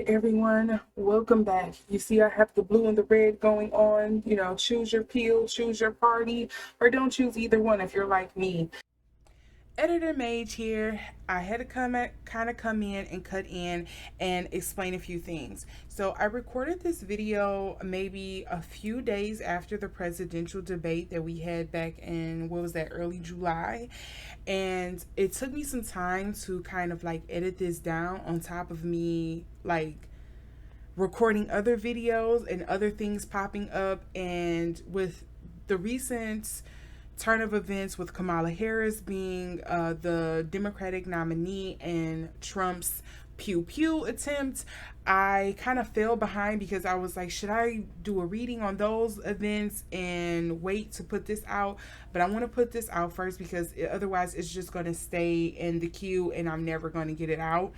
everyone, welcome back. You see I have the blue and the red going on, choose your peel, choose your party, or don't choose either one if you're like me. Editor Mage here. I had to come in and cut in and explain a few things. So I recorded this video maybe a few days after the presidential debate that we had back in, what was that, early July. And it took me some time to kind of like edit this down on top of me like recording other videos and other things popping up. And with the recent turn of events with Kamala Harris being the Democratic nominee and Trump's pew pew attempt, I kind of fell behind because I was like, should I do a reading on those events and wait to put this out? But I want to put this out first because otherwise it's just going to stay in the queue and I'm never going to get it out.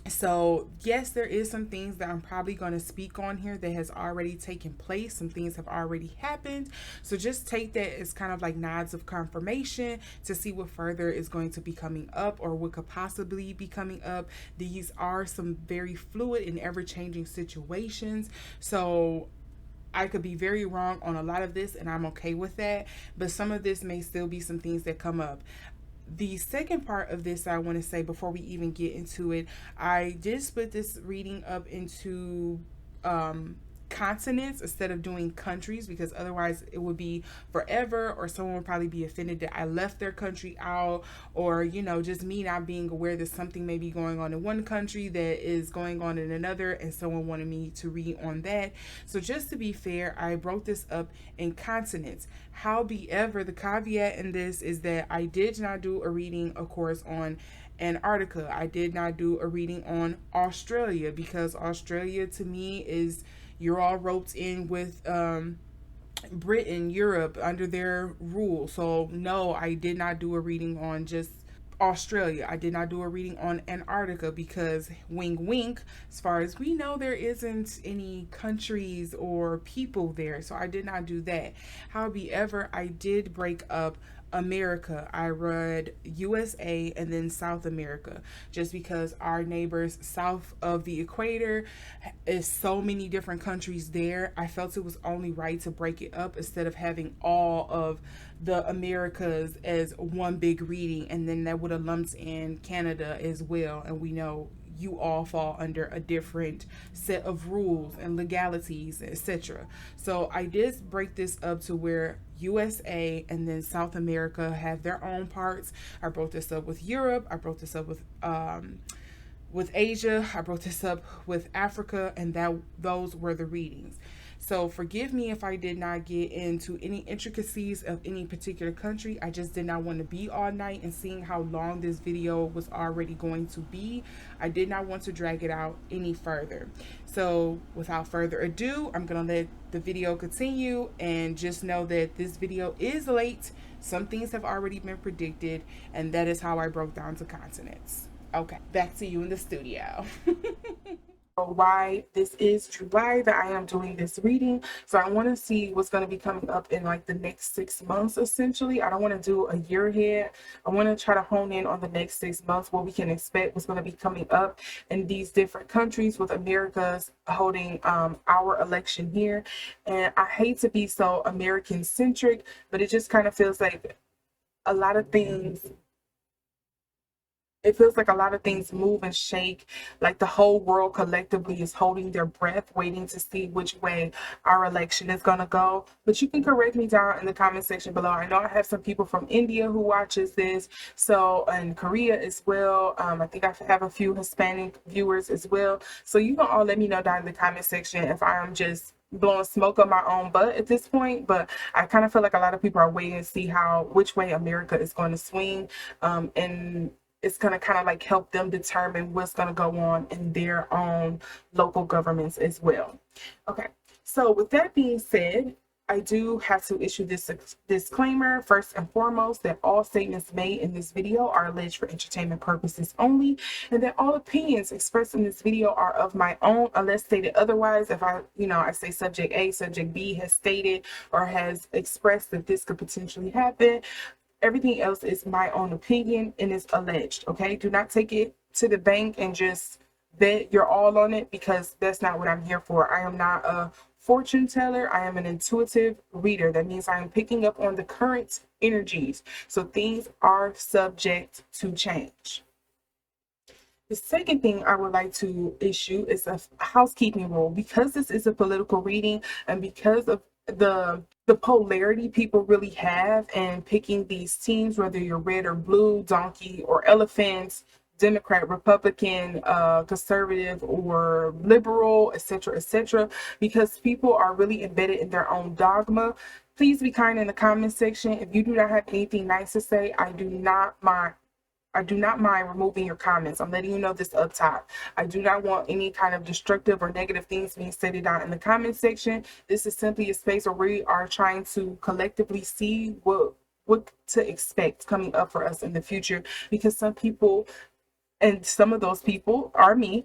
So yes, there is some things that I'm probably going to speak on here that has already taken place. Some things have already happened. So just take that as kind of like nods of confirmation to see what further is going to be coming up or what could possibly be coming up. These are some very fluid and ever-changing situations. So I could be very wrong on a lot of this and I'm okay with that. But some of this may still be some things that come up. The second part of this I want to say before we even get into it, I did split this reading up into continents instead of doing countries, because otherwise it would be forever, or someone would probably be offended that I left their country out, or just me not being aware that something may be going on in one country that is going on in another and someone wanted me to read on that. So just to be fair, I broke this up in continents. However, the caveat in this is that I did not do a reading, of course, on Antarctica. I did not do a reading on Australia because Australia to me is, you're all roped in with Britain, Europe, under their rule. So no, I did not do a reading on just Australia. I did not do a reading on Antarctica because wink wink, as far as we know, there isn't any countries or people there. So I did not do that. However, I did break up America. I read USA and then South America, just because our neighbors south of the equator is so many different countries there. I felt it was only right to break it up instead of having all of the Americas as one big reading, and then that would have lumped in Canada as well, and we know you all fall under a different set of rules and legalities, etc. So I did break this up to where USA and then South America have their own parts. I broke this up with Europe. I broke this up with Asia. I broke this up with Africa, and those were the readings. So forgive me if I did not get into any intricacies of any particular country. I just did not want to be all night, and seeing how long this video was already going to be, I did not want to drag it out any further. So without further ado, I'm going to let the video continue, and just know that this video is late. Some things have already been predicted, and that is how I broke down to continents. Okay, back to you in the studio. Why this is July that I am doing this reading. So I want to see what's going to be coming up in like the next 6 months. Essentially, I don't want to do a year ahead. I want to try to hone in on the next 6 months, what we can expect, what's going to be coming up in these different countries, with America's holding our election here. And I hate to be so American centric, but it just kind of feels like a lot of things move and shake, like the whole world collectively is holding their breath, waiting to see which way our election is going to go. But you can correct me down in the comment section below. I know I have some people from India who watches this, so, and Korea as well. I think I have a few Hispanic viewers as well. So you can all let me know down in the comment section if I am just blowing smoke up my own butt at this point. But I kind of feel like a lot of people are waiting to see which way America is going to swing, and it's going to kind of like help them determine what's going to go on in their own local governments as well. Okay, so with that being said, I do have to issue this disclaimer first and foremost, that all statements made in this video are alleged for entertainment purposes only, and that all opinions expressed in this video are of my own unless stated otherwise. If I say subject A, subject B has stated or has expressed that this could potentially happen, everything else is my own opinion and is alleged. Okay, do not take it to the bank and just bet you're all on it, because that's not what I'm here for. I am not a fortune teller. I am an intuitive reader. That means I am picking up on the current energies. So things are subject to change. The second thing I would like to issue is a housekeeping rule. Because this is a political reading, and because of the polarity people really have in picking these teams, whether you're red or blue, donkey or elephants, Democrat, Republican, conservative or liberal, etc., etc., because people are really embedded in their own dogma. Please be kind in the comment section. If you do not have anything nice to say, I do not mind removing your comments. I'm letting you know this up top. I do not want any kind of destructive or negative things being stated out in the comment section. This is simply a space where we are trying to collectively see what to expect coming up for us in the future, because some people, and some of those people are me,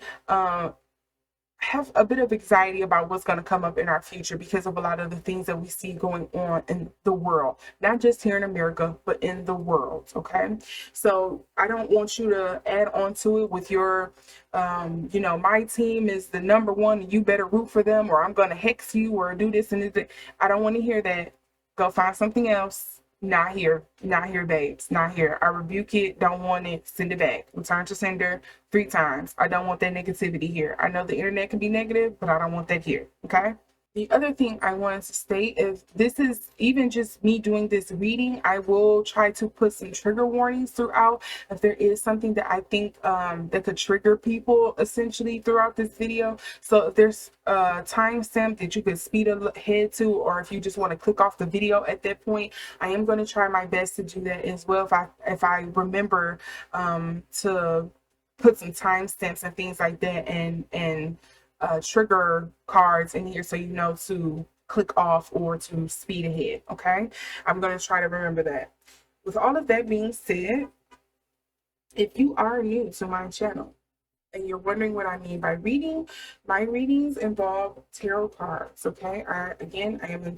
have a bit of anxiety about what's going to come up in our future because of a lot of the things that we see going on in the world, not just here in America, but in the world. Okay. So I don't want you to add on to it with your, my team is the number one, you better root for them, or I'm going to hex you, or do this and this. I don't want to hear that. Go find something else. Not here. Not here, babes. Not here. I rebuke it. Don't want it. Send it back. Return to sender 3 times. I don't want that negativity here. I know the internet can be negative, but I don't want that here. Okay? The other thing I wanted to state is, this is even just me doing this reading. I will try to put some trigger warnings throughout if there is something that I think that could trigger people essentially throughout this video. So if there's a timestamp that you could speed ahead to, or if you just want to click off the video at that point, I am going to try my best to do that as well, if I remember to put some timestamps and things like that, and trigger cards in here so you know to click off or to speed ahead. Okay, I'm going to try to remember that. With all of that being said, if you are new to my channel and you're wondering what I mean by reading, my readings involve tarot cards. Okay, again, I am an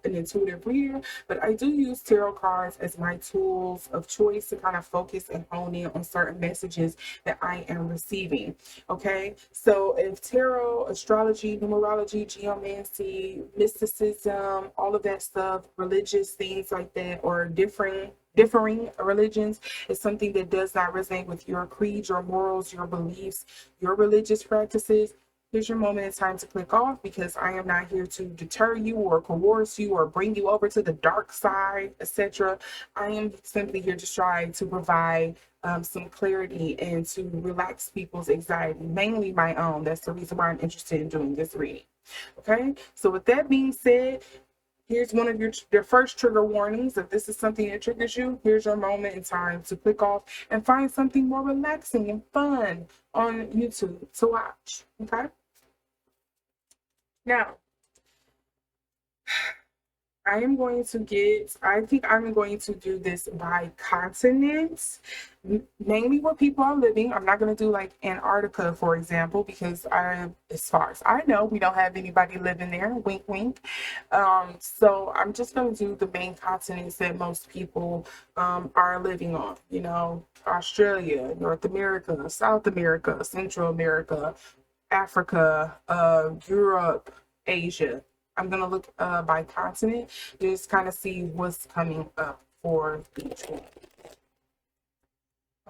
intuitive reader, but I do use tarot cards as my tools of choice to kind of focus and hone in on certain messages that I am receiving. Okay, so if tarot, astrology, numerology, geomancy, mysticism, all of that stuff, religious things like that, or differing religions, is something that does not resonate with your creed, your morals, your beliefs, your religious practices, here's your moment in time to click off, because I am not here to deter you or coerce you or bring you over to the dark side, etc. I am simply here to try to provide some clarity and to relax people's anxiety, mainly my own. That's the reason why I'm interested in doing this reading. Okay, so with that being said, here's one of your first trigger warnings. If this is something that triggers you, here's your moment in time to click off and find something more relaxing and fun on YouTube to watch. Okay? Now, I think I'm going to do this by continent, mainly where people are living. I'm not going to do like Antarctica, for example, because as far as I know, we don't have anybody living there. Wink, wink. So I'm just going to do the main continents that most people are living on. You know, Australia, North America, South America, Central America, Africa, Europe, Asia. I'm going to look by continent, just kind of see what's coming up for each one.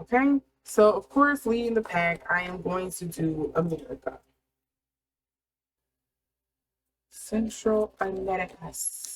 Okay, so of course, leading the pack, I am going to do America. Central Americas.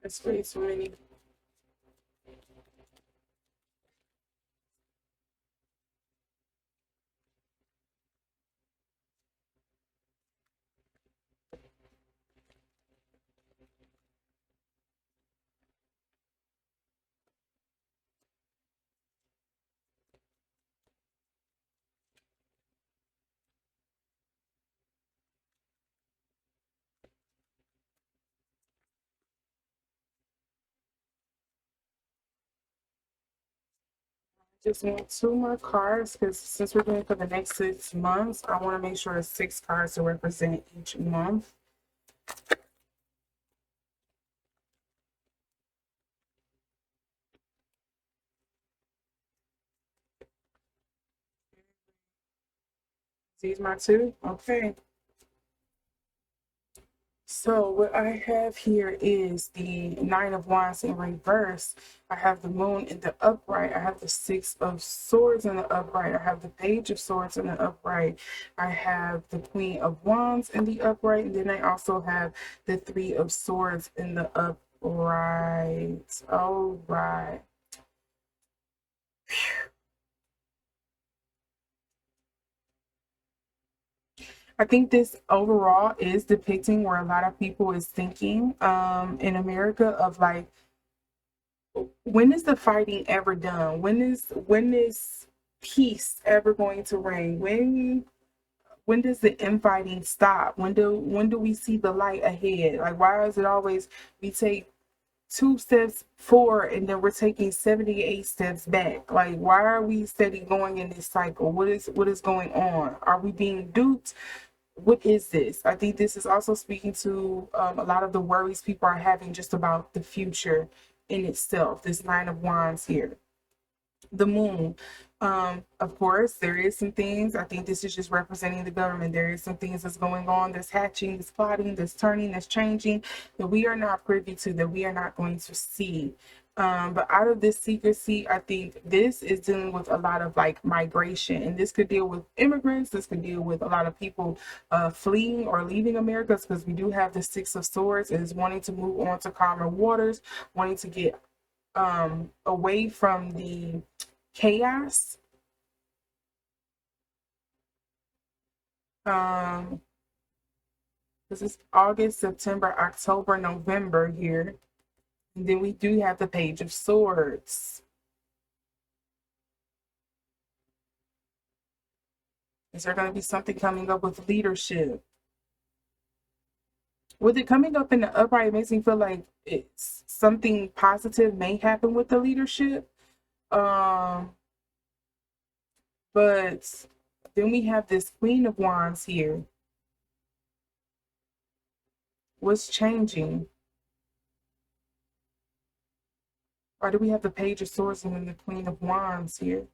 That's way too many. Just want two more cards because since we're doing for the next 6 months, I want to make sure it's 6 cards to represent each month. These my two? Okay. So what I have here is the Nine of Wands in reverse. I have the Moon in the upright. I have the Six of Swords in the upright. I have the Page of Swords in the upright. I have the Queen of Wands in the upright. And then I also have the Three of Swords in the upright. All right. I think this overall is depicting where a lot of people is thinking in America of like, when is the fighting ever done? When is peace ever going to reign? When does the infighting stop? When do we see the light ahead? Like, why is it always we take 2 steps forward and then we're taking 78 steps back? Like, why are we steady going in this cycle? What is going on? Are we being duped? What is this? I think this is also speaking to a lot of the worries people are having just about the future in itself. This Nine of Wands here, the Moon. Of course, there is some things. I think this is just representing the government. There is some things that's going on, that's hatching, that's plotting, that's turning, that's changing, that we are not privy to, that we are not going to see. But out of this secrecy, I think this is dealing with a lot of like migration, and this could deal with immigrants. This could deal with a lot of people fleeing or leaving America, because we do have the Six of Swords, is wanting to move on to calmer waters, wanting to get away from the chaos. Um, this is August, September, October, November here. And then we do have the Page of Swords. Is there going to be something coming up with leadership? With it coming up in the upright, it makes me feel like it's something positive may happen with the leadership. Um, but then we have this Queen of Wands here. What's changing? Why do we have the Page of Swords and then the Queen of Wands here?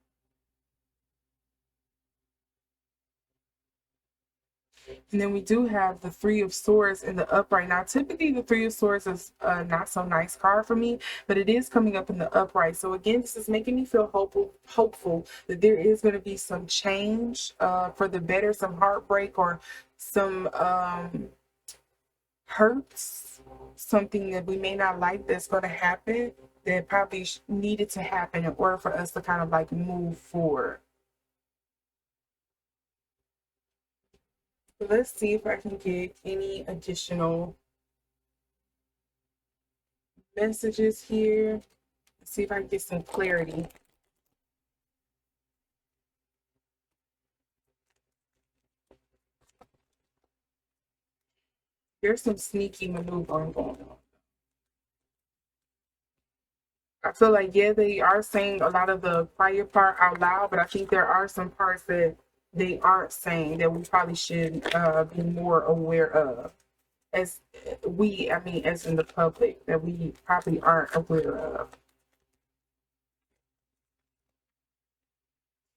And then we do have the Three of Swords in the upright. Now, typically the Three of Swords is a not so nice card for me, but it is coming up in the upright. So again, this is making me feel hopeful that there is going to be some change for the better, some heartbreak or some hurts, something that we may not like that's going to happen, that probably needed to happen in order for us to kind of like move forward. So let's see if I can get any additional messages here. Let's see if I can get some clarity. There's some sneaky maneuvering going on. I feel like, yeah, they are saying a lot of the quiet part out loud, but I think there are some parts that they aren't saying that we probably should be more aware of. As I mean, as in the public, that we probably aren't aware of.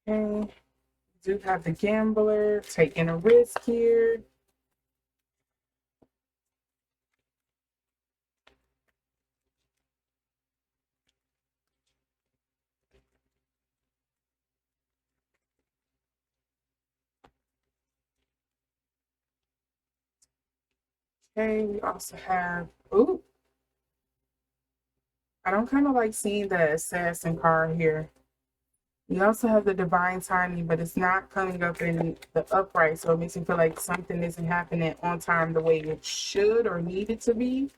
Okay, do have the gambler taking a risk here. Okay, we also have, ooh, I don't kind of like seeing the assassin card here. We also have the divine timing, but it's not coming up in the upright, so it makes me feel like something isn't happening on time the way it should or needed to be.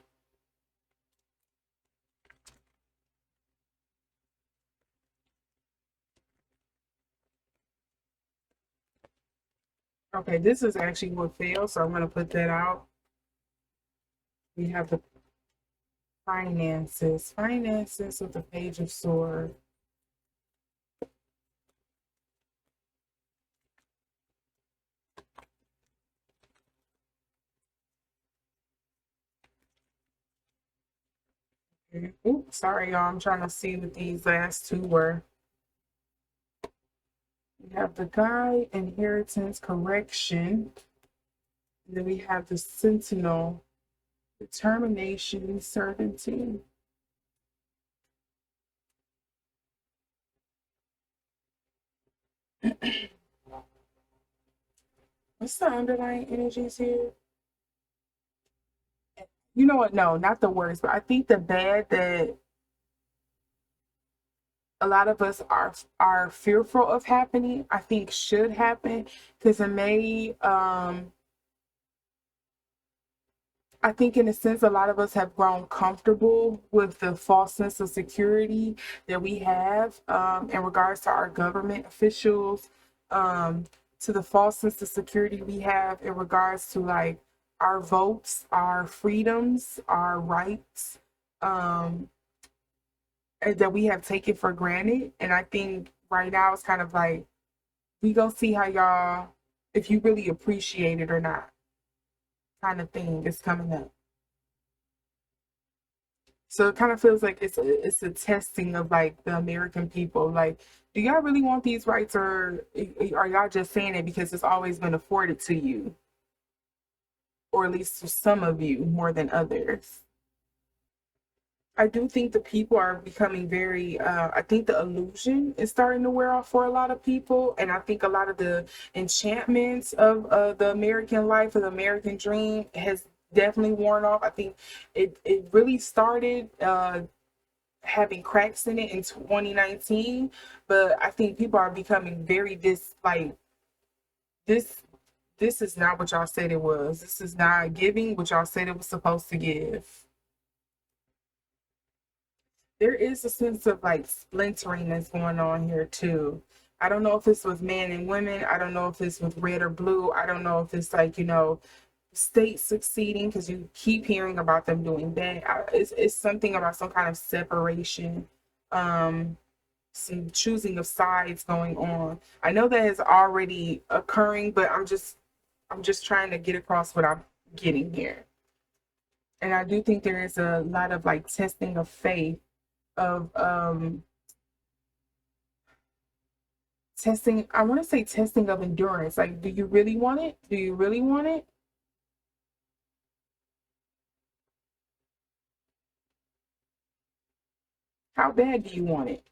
Okay, this is actually what failed, so I'm going to put that out. We have the finances with the page of swords. Oops, sorry, y'all. I'm trying to see what these last two were. We have the guide, inheritance, correction. And then we have the sentinel, determination, certainty. What's the underlying energies here? You know what? No, not the worst, but I think the bad that a lot of us are fearful of happening, I think should happen because it may I think in a sense a lot of us have grown comfortable with the false sense of security that we have in regards to our government officials, to the false sense of security we have in regards to like our votes, our freedoms, our rights, that we have taken for granted. And I think right now it's kind of like we gonna see how y'all, if you really appreciate it or not, kind of thing is coming up. So it kind of feels like it's a testing of like the American people. Like, do y'all really want these rights, or are y'all just saying it because it's always been afforded to you, or at least to some of you more than others? I do think the people are becoming very, I think the illusion is starting to wear off for a lot of people. And I think a lot of the enchantments of the American life, of the American dream, has definitely worn off. I think it really started having cracks in it in 2019. But I think people are becoming very this, this is not what y'all said it was. This is not giving what y'all said it was supposed to give. There is a sense of like splintering that's going on here too. I don't know if it's with men and women. I don't know if it's with red or blue. I don't know if it's like, states succeeding because you keep hearing about them doing that. It's something about some kind of separation, some choosing of sides going on. I know that is already occurring, but I'm just trying to get across what I'm getting here. And I do think there is a lot of like testing of faith, of testing, I want to say testing of endurance. Like, do you really want it? Do you really want it? How bad do you want it?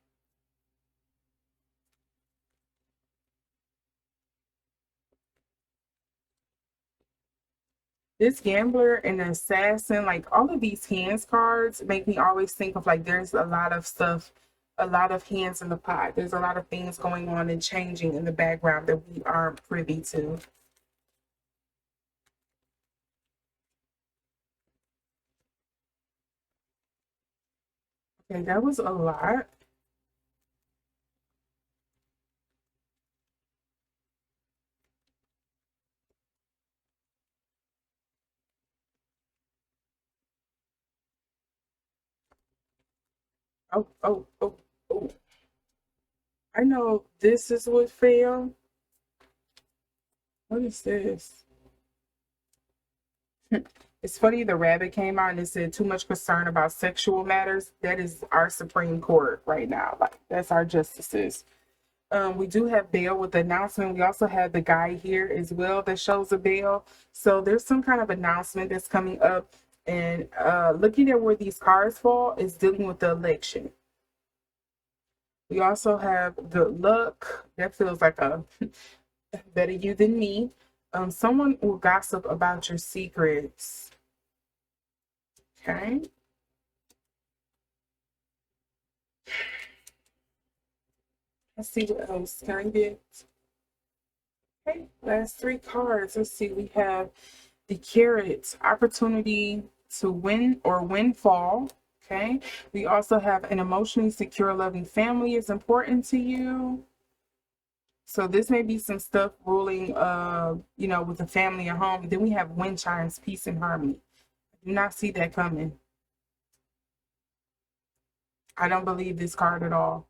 This gambler and the assassin, like all of these hands cards make me always think of like there's a lot of stuff, a lot of hands in the pot. There's a lot of things going on and changing in the background that we aren't privy to. Okay, that was a lot. Oh, oh, oh, oh. I know this is what failed. What is this? It's funny the rabbit came out and it said too much concern about sexual matters. That is our Supreme Court right now. Like that's our justices. We do have bail with the announcement. We also have the guy here as well that shows a bail. So there's some kind of announcement that's coming up. And looking at where these cards fall is dealing with the election. We also have the luck. That feels like a better you than me. Someone will gossip about your secrets. Okay. Let's see what else can I get. Okay, last three cards. Let's see. We have the Carrot, opportunity to win or windfall. Okay. We also have an emotionally secure, loving family is important to you. So this may be some stuff ruling, with the family at home. Then we have wind chimes, peace and harmony. I do not see that coming. I don't believe this card at all.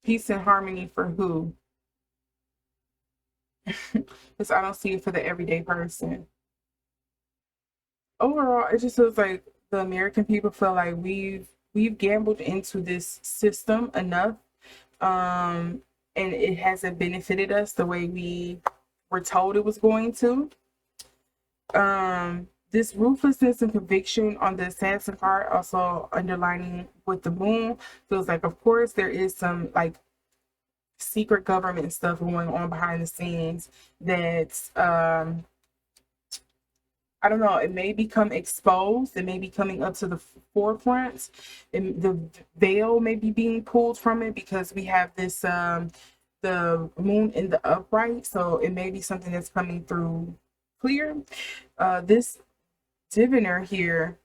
Peace and harmony for who? Because I don't see it for the everyday person. Overall, it just feels like the American people feel like we've gambled into this system enough, and it hasn't benefited us the way we were told it was going to. This ruthlessness and conviction on the assassin card, also underlining with the moon, feels like, of course, there is some like secret government stuff going on behind the scenes that's I don't know, it may become exposed, it may be coming up to the forefront, and the veil may be being pulled from it because we have this the moon in the upright, so it may be something that's coming through clear. This diviner here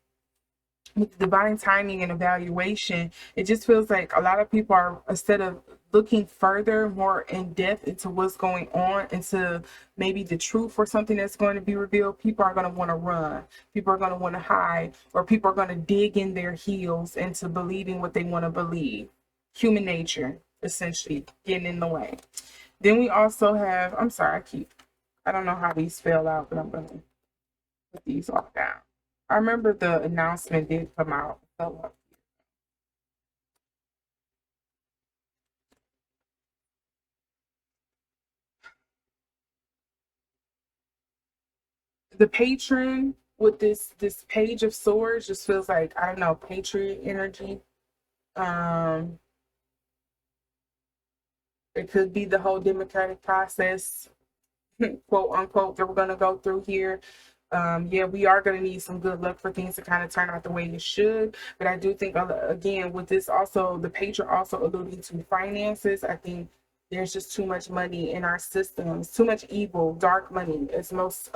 with divine timing and evaluation, it just feels like a lot of people are, instead of looking further, more in depth into what's going on, into maybe the truth or something that's going to be revealed, people are going to want to run, people are going to want to hide, or people are going to dig in their heels into believing what they want to believe. Human nature, essentially, getting in the way. Then we also have, I'm sorry, I don't know how these spell out, but I'm going to put these all down. I remember the announcement did come out. The patron with this page of swords just feels like, I don't know, patriot energy. Um, it could be the whole democratic process, quote unquote, that we're gonna go through here. Yeah, we are going to need some good luck for things to kind of turn out the way it should. But I do think, again, with this also, the patron also alluding to finances, I think there's just too much money in our systems, too much evil, dark money. It's most,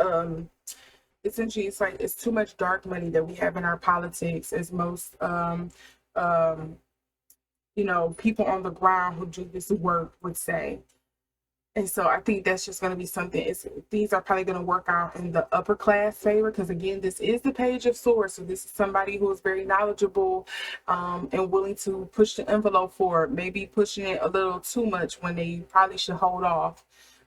essentially, it's like it's too much dark money that we have in our politics, as most, um, people on the ground who do this work would say. And so I think that's just going to be something. These are probably going to work out in the upper class favor, because again, this is the page of swords. So this is somebody who is very knowledgeable, and willing to push the envelope forward, maybe pushing it a little too much when they probably should hold off.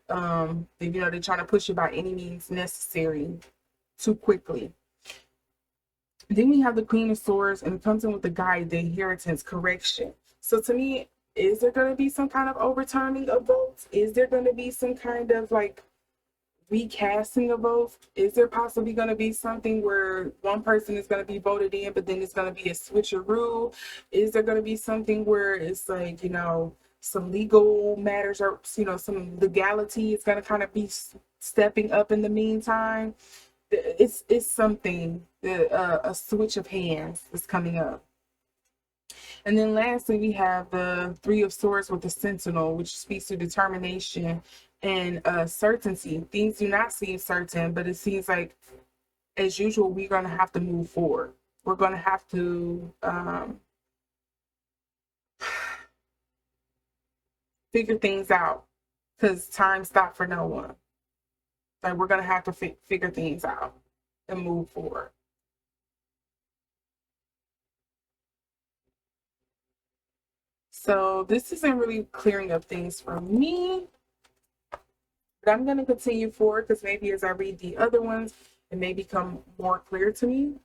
They're trying to push it by any means necessary too quickly. Then we have the Queen of Swords, and it comes in with the guide, the inheritance correction. So to me, is there going to be some kind of overturning of votes? Is there going to be some kind of like recasting of votes? Is there possibly going to be something where one person is going to be voted in, but then it's going to be a switcheroo? Is there going to be something where it's like, some legal matters, or, some legality is going to kind of be stepping up in the meantime? It's something that a switch of hands is coming up. And then lastly, we have the Three of Swords with the Sentinel, which speaks to determination and certainty. Things do not seem certain, but it seems like, as usual, we're going to have to move forward. We're going to have to figure things out, because time stopped for no one. Like, we're going to have to figure things out and move forward. So this isn't really clearing up things for me, but I'm going to continue forward, because maybe as I read the other ones, it may become more clear to me.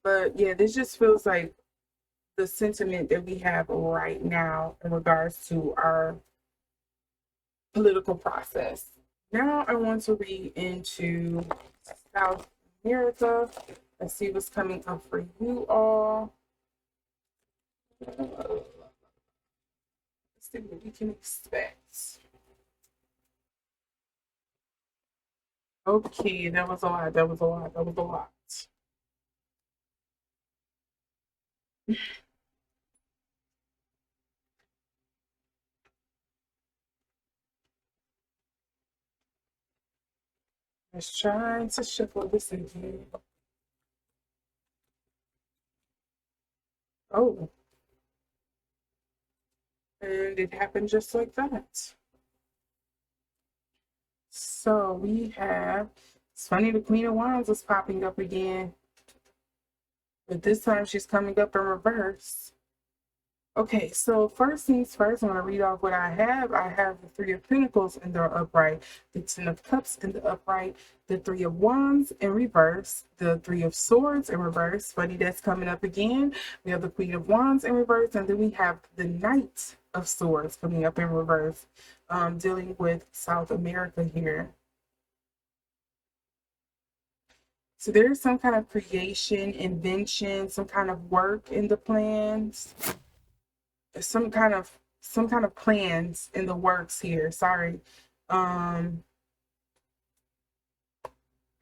But yeah, this just feels like the sentiment that we have right now in regards to our political process. Now I want to read into South America. Let's see what's coming up for you all. Let's see what we can expect. Okay, that was a lot. Let's try to shuffle this again. Oh, and it happened just like that. So we have, it's funny, the Queen of Wands is popping up again, but this time she's coming up in reverse. Okay, so first things first, I'm going to read off what I have. I have the Three of Pentacles in the upright, the Ten of Cups in the upright, the Three of Wands in reverse, the Three of Swords in reverse. Funny, that's coming up again. We have the Queen of Wands in reverse, and then we have the Knight of Swords coming up in reverse, dealing with South America here. So there's some kind of creation, invention, some kind of work in the plans. Some kind of plans in the works here. Sorry. And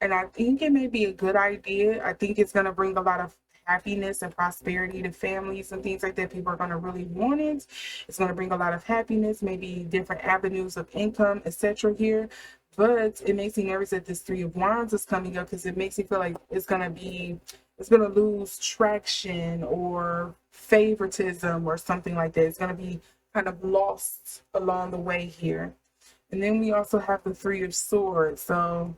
I think it may be a good idea. I think it's going to bring a lot of happiness and prosperity to families and things like that. People are going to really want it. It's going to bring a lot of happiness, maybe different avenues of income, etc. here. But it makes me nervous that this Three of Wands is coming up, because it makes me feel like it's going to lose traction or favoritism or something like that. It's going to be kind of lost along the way here. And then we also have the Three of Swords. So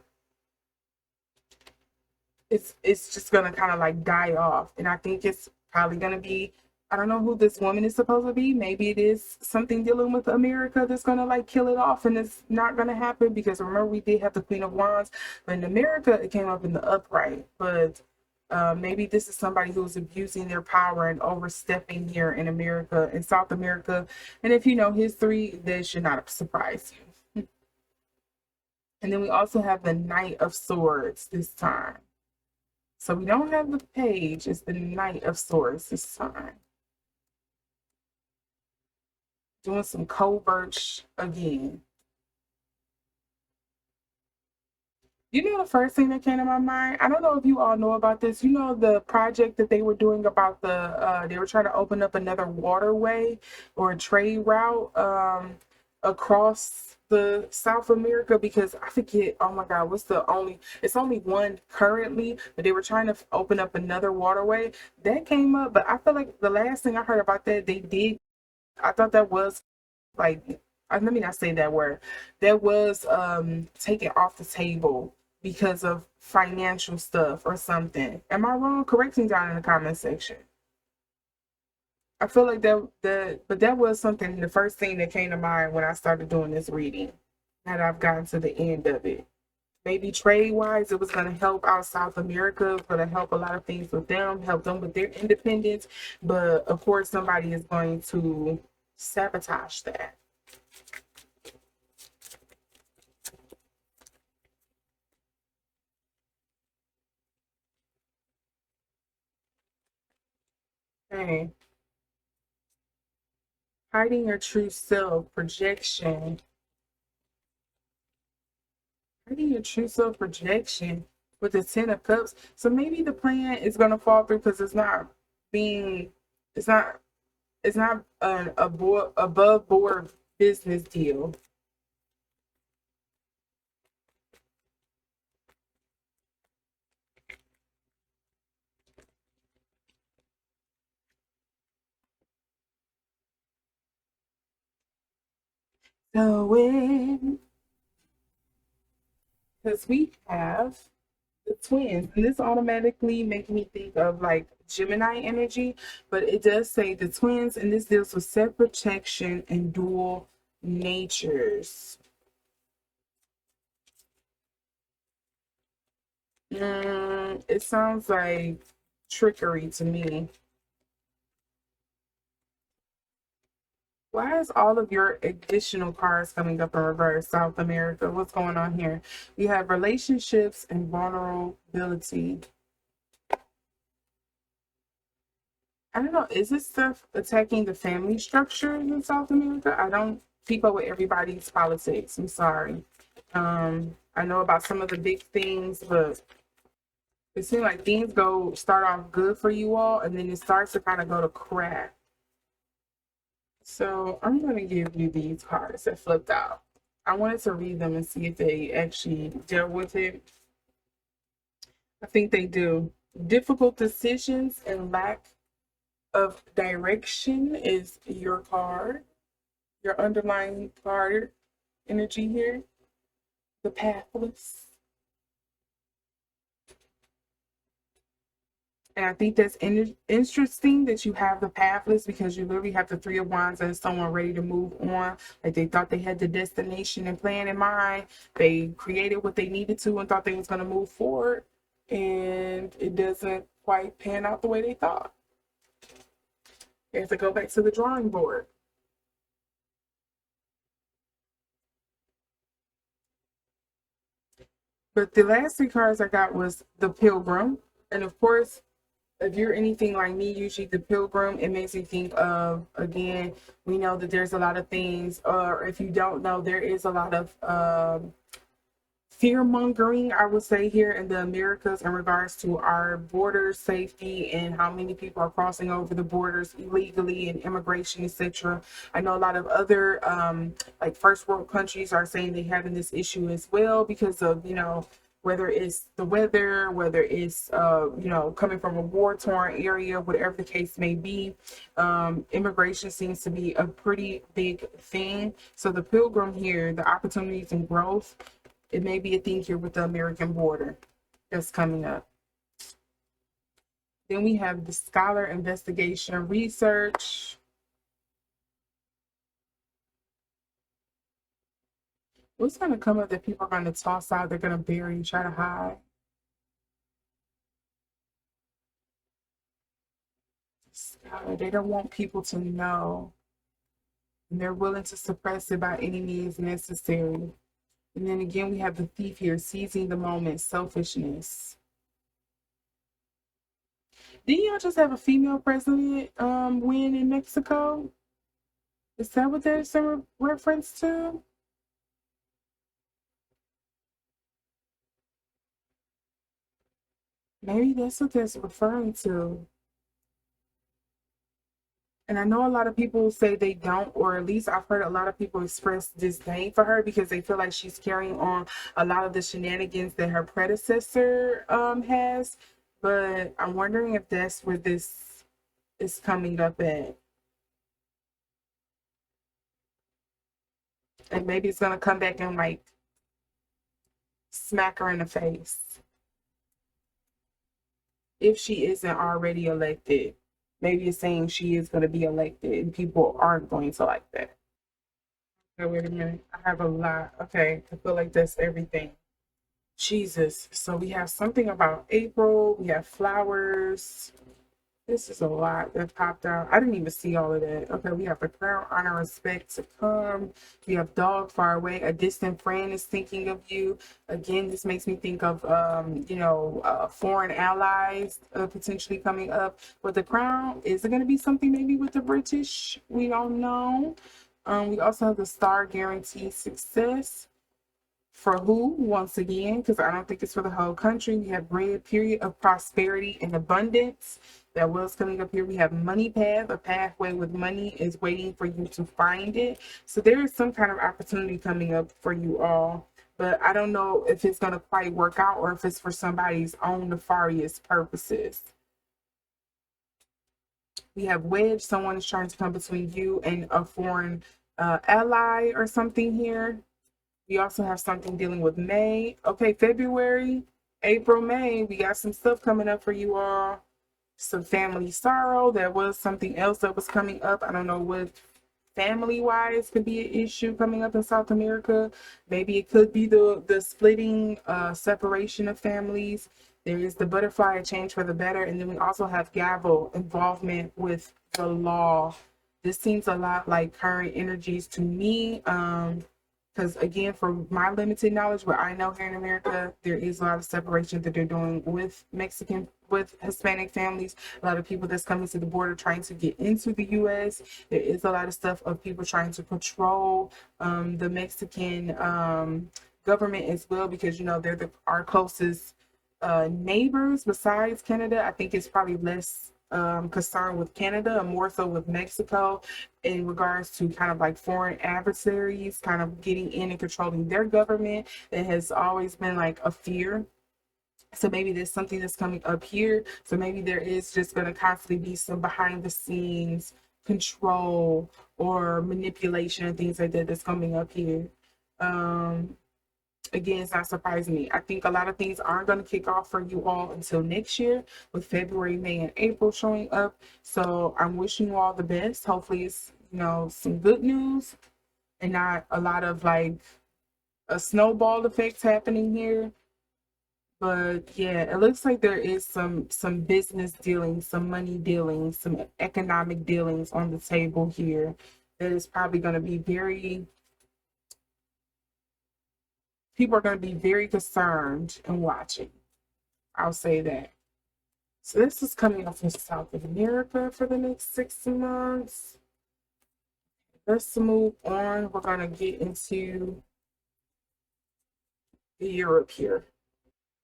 it's just gonna kind of like die off. And I think it's probably gonna be, I don't know who this woman is supposed to be. Maybe it is something dealing with America that's gonna like kill it off, and it's not gonna happen, because remember, we did have the Queen of Wands, but in America it came up in the upright. But maybe this is somebody who's abusing their power and overstepping here in America, in South America. And if you know history, that should not surprise you. And then we also have the Knight of Swords this time. So we don't have the page, it's the Knight of Swords this time. Doing some covert again. You know, the first thing that came to my mind, I don't know if you all know about this. You know, the project that they were doing about they were trying to open up another waterway or a trade route across the South America, because I forget, oh my God, it's only one currently, but they were trying to open up another waterway. That came up, but I feel like the last thing I heard about that, I thought that was like, let me not say that word. That was taken off the table because of financial stuff or something. Am I wrong? Correct me down in the comment section. I feel like but that was something, the first thing that came to mind when I started doing this reading, and I've gotten to the end of it. Maybe trade-wise, it was going to help out South America. It was going to help a lot of things with them, help them with their independence. But of course, somebody is going to sabotage that. Okay. Hiding your true self, projection. Hiding your true self, projection with the Ten of Cups. So maybe the plan is going to fall through because it's not an above board business deal. So because we have the twins, and this automatically makes me think of like Gemini energy, but it does say the twins, and this deals with self-protection and dual natures. It sounds like trickery to me. Why is all of your additional cards coming up in reverse, South America? What's going on here? We have relationships and vulnerability. I don't know. Is this stuff attacking the family structure in South America? I don't keep up with everybody's politics. I'm sorry. I know about some of the big things, but It seems like things start off good for you all, and then it starts to kind of go to crap. So I'm going to give you these cards that flipped out. I wanted to read them and see if they actually deal with it. I think they do. Difficult decisions and lack of direction is your card, your underlying card energy here. The pathless. And I think that's interesting that you have the pathless, because you literally have the Three of Wands as someone ready to move on. Like they thought they had the destination and plan in mind. They created what they needed to and thought they was going to move forward. And it doesn't quite pan out the way they thought. They have to go back to the drawing board. But the last three cards I got was the Pilgrim. And of course, if you're anything like me, usually the Pilgrim, it makes me think of, again, we know that there's a lot of things, or if you don't know, there is a lot of fear mongering, I would say, here in the Americas in regards to our border safety and how many people are crossing over the borders illegally and immigration, etc. I know a lot of other like first world countries are saying they're having this issue as well because of, whether it's the weather, whether it's, coming from a war-torn area, whatever the case may be, immigration seems to be a pretty big thing. So the Pilgrim here, the opportunities and growth, it may be a thing here with the American border that's coming up. Then we have the Scholar, Investigation, Research. What's going to come up that people are going to toss out, they're going to bury and try to hide? Scholar, they don't want people to know. And they're willing to suppress it by any means necessary. And then again, we have the Thief here, seizing the moment, selfishness. Didn't y'all just have a female president win in Mexico? Is that what there's a reference to? Maybe that's what that's referring to. And I know a lot of people say they don't, or at least I've heard a lot of people express disdain for her because they feel like she's carrying on a lot of the shenanigans that her predecessor has. But I'm wondering if that's where this is coming up at. And maybe it's going to come back and like smack her in the face if she isn't already elected. Maybe it's saying she is going to be elected and people aren't going to like that. Okay, wait a minute. I have a lot. Okay, I feel like that's everything. Jesus. So we have something about April. We have flowers. This is a lot that popped out. I didn't even see all of that. Okay, we have the crown, honor, respect to come. We have dog far away. A distant friend is thinking of you. Again, this makes me think of, foreign allies potentially coming up. With the crown, is it going to be something maybe with the British? We don't know. We also have the star, guaranteed success. For who? Once again, because I don't think it's for the whole country. We have red, period of prosperity and abundance. That was coming up here. We have money path, a pathway with money is waiting for you to find it. So there is some kind of opportunity coming up for you all. But I don't know if it's going to quite work out or if it's for somebody's own nefarious purposes. We have wedge. Someone is trying to come between you and a foreign ally or something here. We also have something dealing with May. Okay, February, April, May. We got some stuff coming up for you all. Some family sorrow. There was something else that was coming up. I don't know what family-wise could be an issue coming up in South America. Maybe it could be the splitting, separation of families. There is the butterfly, a change for the better. And then we also have gavel, involvement with the law. This seems a lot like current energies to me. Because again, from my limited knowledge, what I know here in America, there is a lot of separation that they're doing with Hispanic families. A lot of people that's coming to the border trying to get into the U.S. There is a lot of stuff of people trying to control the Mexican government as well, because they're our closest neighbors besides Canada. I think it's probably less concerned with Canada and more so with Mexico in regards to kind of like foreign adversaries kind of getting in and controlling their government. That has always been like a fear. So maybe there's something that's coming up here. So maybe there is just going to constantly be some behind the scenes control or manipulation and things like that that's coming up here. Um, Again, it's not surprising me. I think a lot of things aren't going to kick off for you all until next year with February, May, and April showing up. So I'm wishing you all the best. Hopefully it's, some good news and not a lot of like a snowball effects happening here. But yeah, it looks like there is some business dealings, some money dealings, some economic dealings on the table here that is probably going to be people are going to be very concerned and watching. I'll say that. So this is coming up from South America for the next 6 months. Let's move on. We're going to get into Europe here.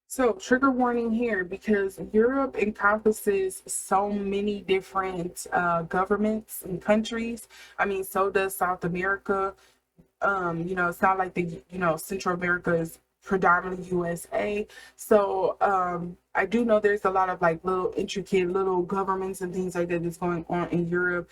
So trigger warning here because Europe encompasses so many different governments and countries. I mean, so does South America. It's not like Central America is predominantly USA. So I do know there's a lot of like little intricate little governments and things like that that's going on in Europe.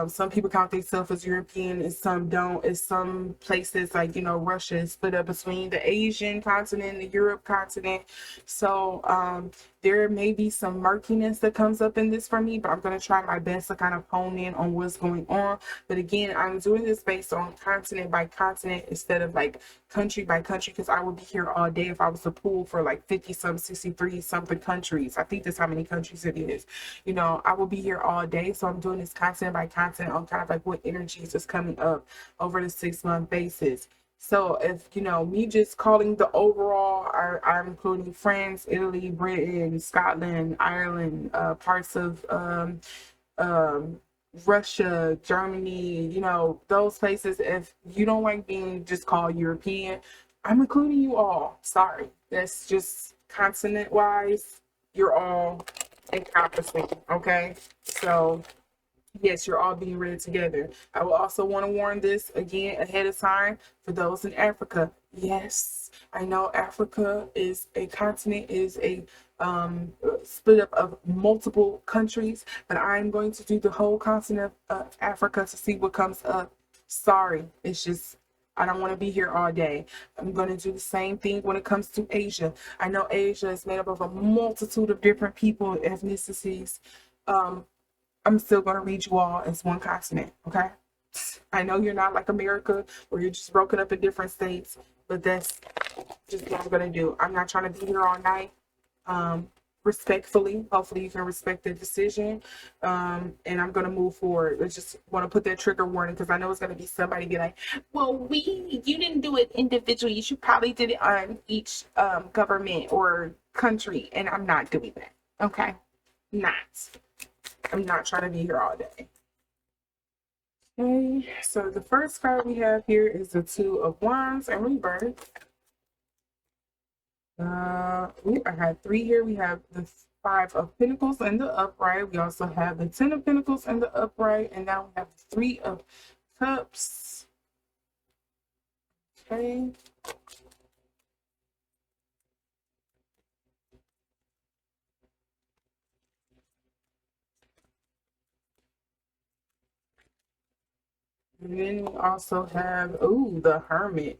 Some people count themselves as European and some don't. In some places like, Russia is split up between the Asian continent and the Europe continent. So there may be some murkiness that comes up in this for me, but I'm going to try my best to kind of hone in on what's going on. But again, I'm doing this based on continent by continent instead of like country by country, because I would be here all day if I was to pull for like 50 some 63 something countries. I think that's how many countries it is. I will be here all day. So I'm doing this continent by continent on kind of like what energies is coming up over the 6-month basis. So if, me just calling the overall, I'm including France, Italy, Britain, Scotland, Ireland, parts of Russia, Germany, those places. If you don't like being just called European, I'm including you all. Sorry. That's just continent wise. You're all encompassing. Okay. So yes, you're all being read together. I will also want to warn this again ahead of time for those in Africa. Yes, I know Africa is a continent, is a split up of multiple countries, but I'm going to do the whole continent of Africa to see what comes up. Sorry, it's just I don't want to be here all day. I'm going to do the same thing when it comes to Asia. I know Asia is made up of a multitude of different people, ethnicities. I'm still going to read you all as one continent, okay? I know you're not like America where you're just broken up in different states, but that's just what I'm going to do. I'm not trying to be here all night. Respectfully, hopefully you can respect the decision, and I'm going to move forward. I just want to put that trigger warning because I know it's going to be somebody be like, well, you didn't do it individually. You probably did it on each government or country, and I'm not doing that, okay? I'm not trying to be here all day. Okay, so the first card we have here is the Two of Wands and Rebirth. We have 3 here. We have the 5 of Pentacles and the upright. We also have the 10 of Pentacles and the upright. And now we have the 3 of Cups. Okay. And then we also have, the Hermit.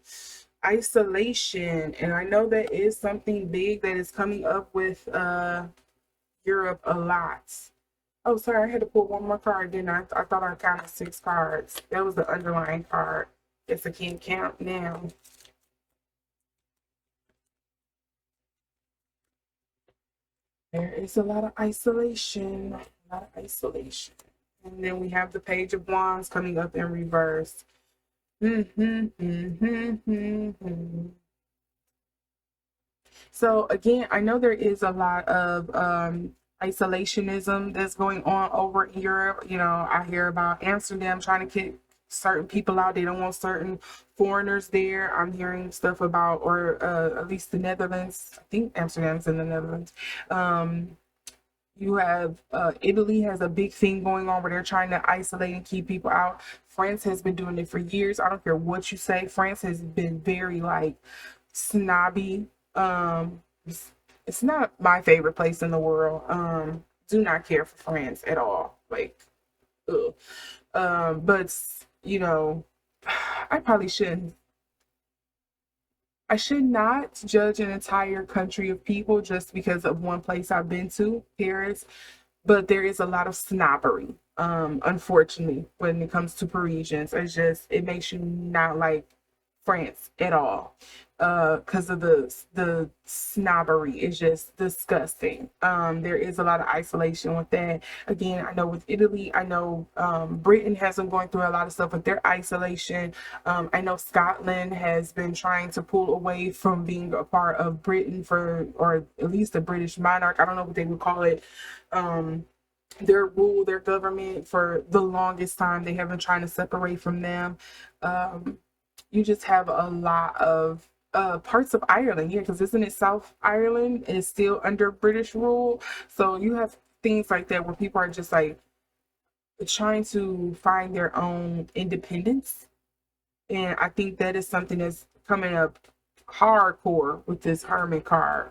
Isolation. And I know that is something big that is coming up with Europe a lot. Oh, sorry, I had to pull one more card, didn't I? I thought I counted 6 cards. That was the underlying card. Guess I can't count now. There is a lot of isolation. A lot of isolation. And then we have the Page of Wands coming up in reverse. So again, I know there is a lot of isolationism that's going on over in Europe. I hear about Amsterdam trying to certain people out. They don't want certain foreigners there. I'm hearing stuff about, or at least the Netherlands. I think Amsterdam's in the Netherlands. You have Italy has a big thing going on where they're trying to isolate and keep people out. France has been doing it for years. I don't care what you say. France has been very like snobby. It's not my favorite place in the world. Do not care for France at all. Like, ugh. But you know, I probably shouldn't. I should not judge an entire country of people just because of one place I've been to, Paris. But there is a lot of snobbery, unfortunately, when it comes to Parisians. It's just, it makes you not like France at all, because of the snobbery. Is just disgusting. There is a lot of isolation with that. Again, I know with Italy, I know Britain has been going through a lot of stuff with their isolation. I know Scotland has been trying to pull away from being a part of Britain for, or at least the British monarch. I don't know what they would call it. Their rule, their government, for the longest time. They have been trying to separate from them. You just have a lot of parts of Ireland, yeah, because isn't it South Ireland is still under British rule? So you have things like that where people are just like trying to find their own independence. And I think that is something that's coming up hardcore with this Hermit card.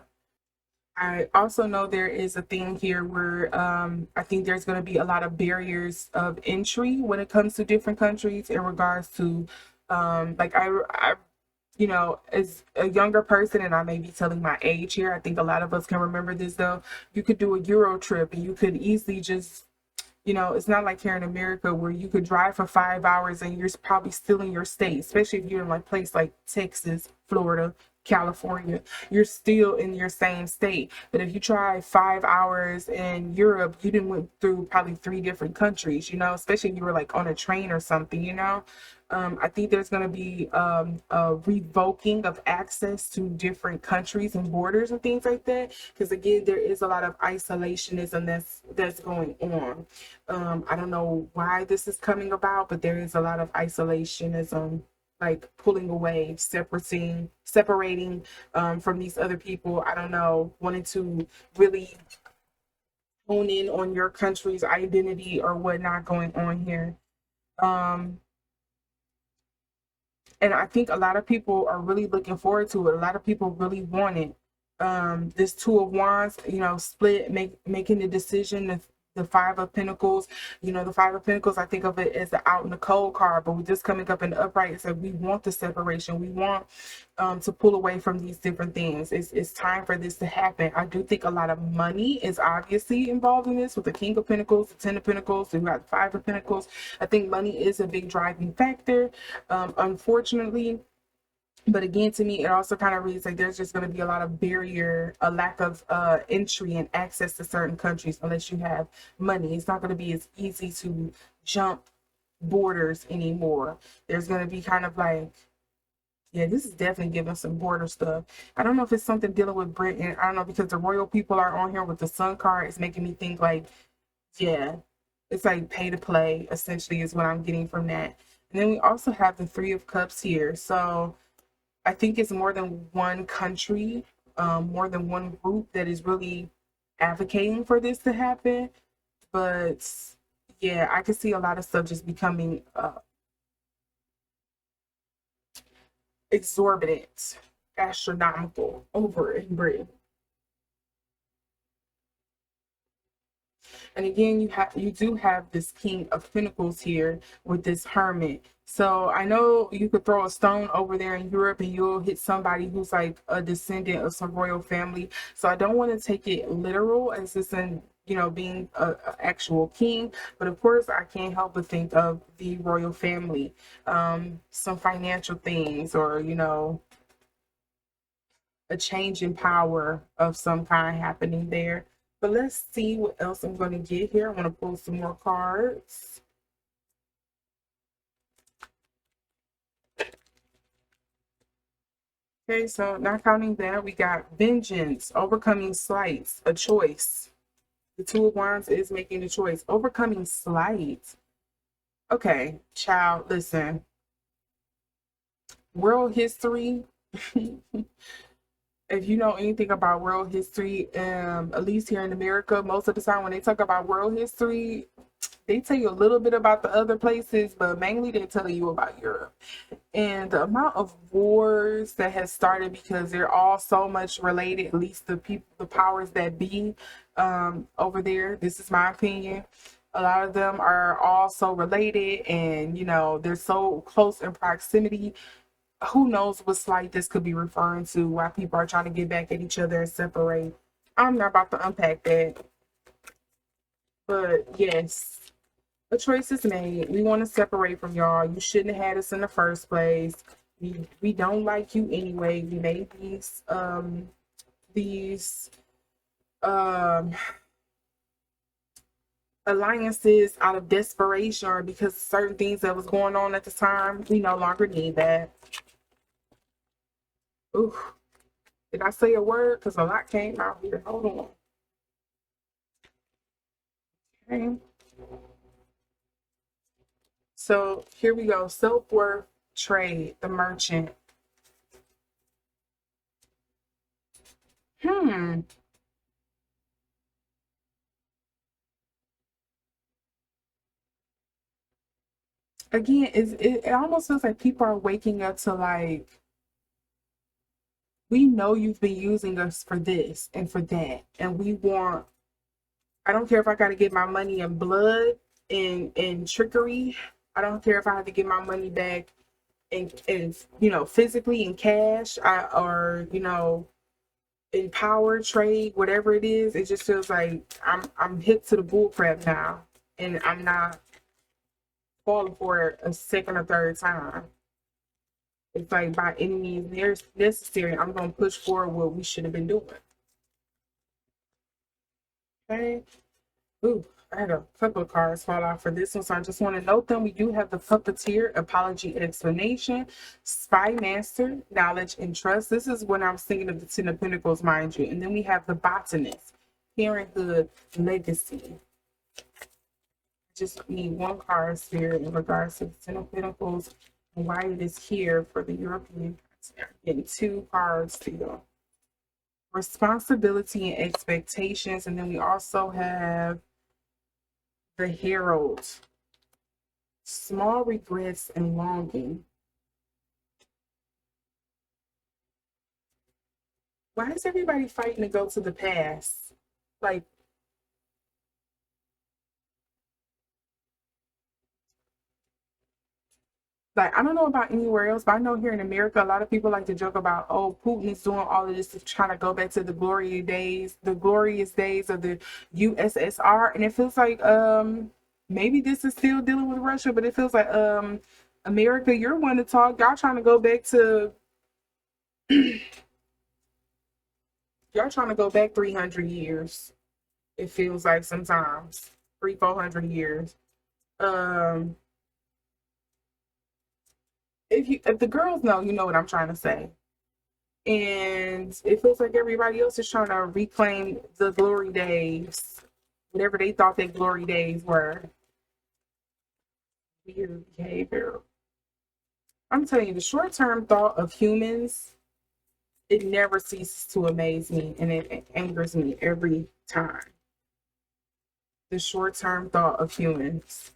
I also know there is a thing here where I think there's going to be a lot of barriers of entry when it comes to different countries in regards to like you know, as a younger person, and I may be telling my age here, I think a lot of us can remember this though. You could do a Euro trip and you could easily just, you know, it's not like here in America where you could drive for 5 hours and you're probably still in your state, especially if you're in like place like Texas, Florida, California, you're still in your same state. But if you try 5 hours in Europe, you didn't went through probably three different countries, you know, especially if you were like on a train or something, you know. I think there's going to be a revoking of access to different countries and borders and things like that. Because again, there is a lot of isolationism that's going on. I don't know why this is coming about, but there is a lot of isolationism, like pulling away, separating from these other people. I don't know, wanting to really hone in on your country's identity or whatnot going on here. Um, and I think a lot of people are really looking forward to it. A lot of people really want it. This Two of Wands, you know, making the decision. The Five of Pentacles, you know, the Five of Pentacles, I think of it as the out in the cold card, but with this coming up in the upright, it's like we want the separation. We want to pull away from these different things. It's time for this to happen. I do think a lot of money is obviously involved in this with the King of Pentacles, the Ten of Pentacles, we've got the Five of Pentacles. I think money is a big driving factor, unfortunately. But again, to me, it also kind of reads like there's just going to be a lot of barrier, a lack of entry and access to certain countries unless you have money. It's not going to be as easy to jump borders anymore. There's going to be kind of like, yeah, this is definitely giving some border stuff. I don't know if it's something dealing with Britain. I don't know, because the royal people are on here with the Sun card. It's making me think like, yeah, it's like pay to play, essentially, is what I'm getting from that. And then we also have the Three of Cups here. So I think it's more than one country, more than one group that is really advocating for this to happen. But yeah, I can see a lot of stuff just becoming exorbitant, astronomical over in Britain. And again, you do have this King of Pentacles here with this Hermit. So I know you could throw a stone over there in Europe and you'll hit somebody who's like a descendant of some royal family. So I don't want to take it literal as this in, you know, being a actual king, but of course I can't help but think of the royal family, some financial things, or you know, a change in power of some kind happening there. But let's see what else I'm going to get here. I want to pull some more cards. Okay, so not counting that, we got vengeance, overcoming slights, a choice. The Two of Wands is making a choice. Overcoming slights. Okay, child, listen. World history. If you know anything about world history, at least here in America, most of the time when they talk about world history, they tell you a little bit about the other places, but mainly they tell you about Europe. And the amount of wars that has started because they're all so much related, at least the people, the powers that be over there. This is my opinion. A lot of them are all so related, and they're so close in proximity. Who knows what slight this could be referring to, why people are trying to get back at each other and separate. I'm not about to unpack that, but yes, a choice is made. We want to separate from y'all. You shouldn't have had us in the first place. We don't like you anyway. We made these um alliances out of desperation or because certain things that was going on at the time. We no longer need that. Ooh, did I say a word? Because a lot came out here. Hold on. Okay. So here we go. Self-worth, trade, the merchant. Hmm. Again, it almost feels like people are waking up to like, we know you've been using us for this and for that, and we want. I don't care if I got to get my money in blood and trickery. I don't care if I have to get my money back and physically in cash, or in power trade, whatever it is. It just feels like I'm hip to the bull crap now, and I'm not falling for it a second or third time. It's like by any means necessary, I'm gonna push forward what we should have been doing. Okay. Ooh, I had a couple of cards fall out for this one, so I just want to note them. We do have the Puppeteer, Apology, Explanation, Spy Master, Knowledge, and Trust. This is when I was thinking of the Ten of Pentacles, mind you. And then we have the Botanist, Parenthood, Legacy. Just need one card here in regards to the Ten of Pentacles and why it is here for the European. I'm getting two cards to you. Responsibility and expectations, and then we also have the Herald, small regrets and longing. Why is everybody fighting to go to the past? Like I don't know about anywhere else, but I know here in America, a lot of people like to joke about, oh, Putin is doing all of this to try to go back to the glorious days of the USSR. And it feels like maybe this is still dealing with Russia, but it feels like America, you're one to talk. Y'all trying to go back to y'all trying to go back 300 years. It feels like sometimes 400 years. Um, if the girls know, you know what I'm trying to say. And it feels like everybody else is trying to reclaim the glory days, whatever they thought their glory days were. Weird behavior. I'm telling you, the short term thought of humans, it never ceases to amaze me, and it angers me every time. The short term thought of humans,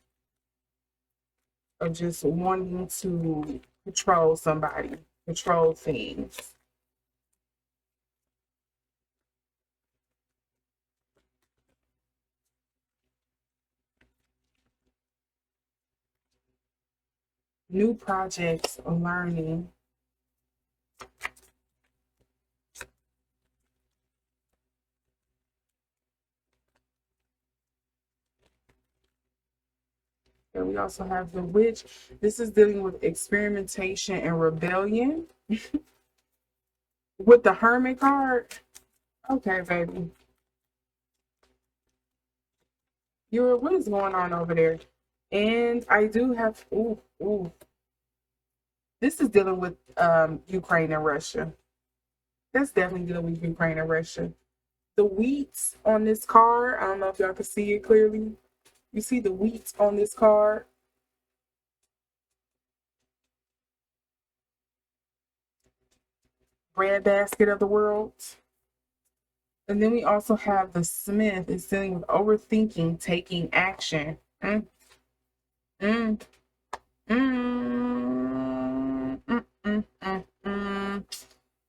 of just wanting to control somebody, control things. New projects, learning. And we also have the witch. This is dealing with experimentation and rebellion. With the hermit card. Okay, baby. What is going on over there? And I do have, ooh. This is dealing with Ukraine and Russia. That's definitely dealing with Ukraine and Russia. The wheats on this card, I don't know if y'all can see it clearly. You see the wheats on this card? breadbasket of the world. And then we also have the Smith is dealing with overthinking, taking action. Mm, mm, mm.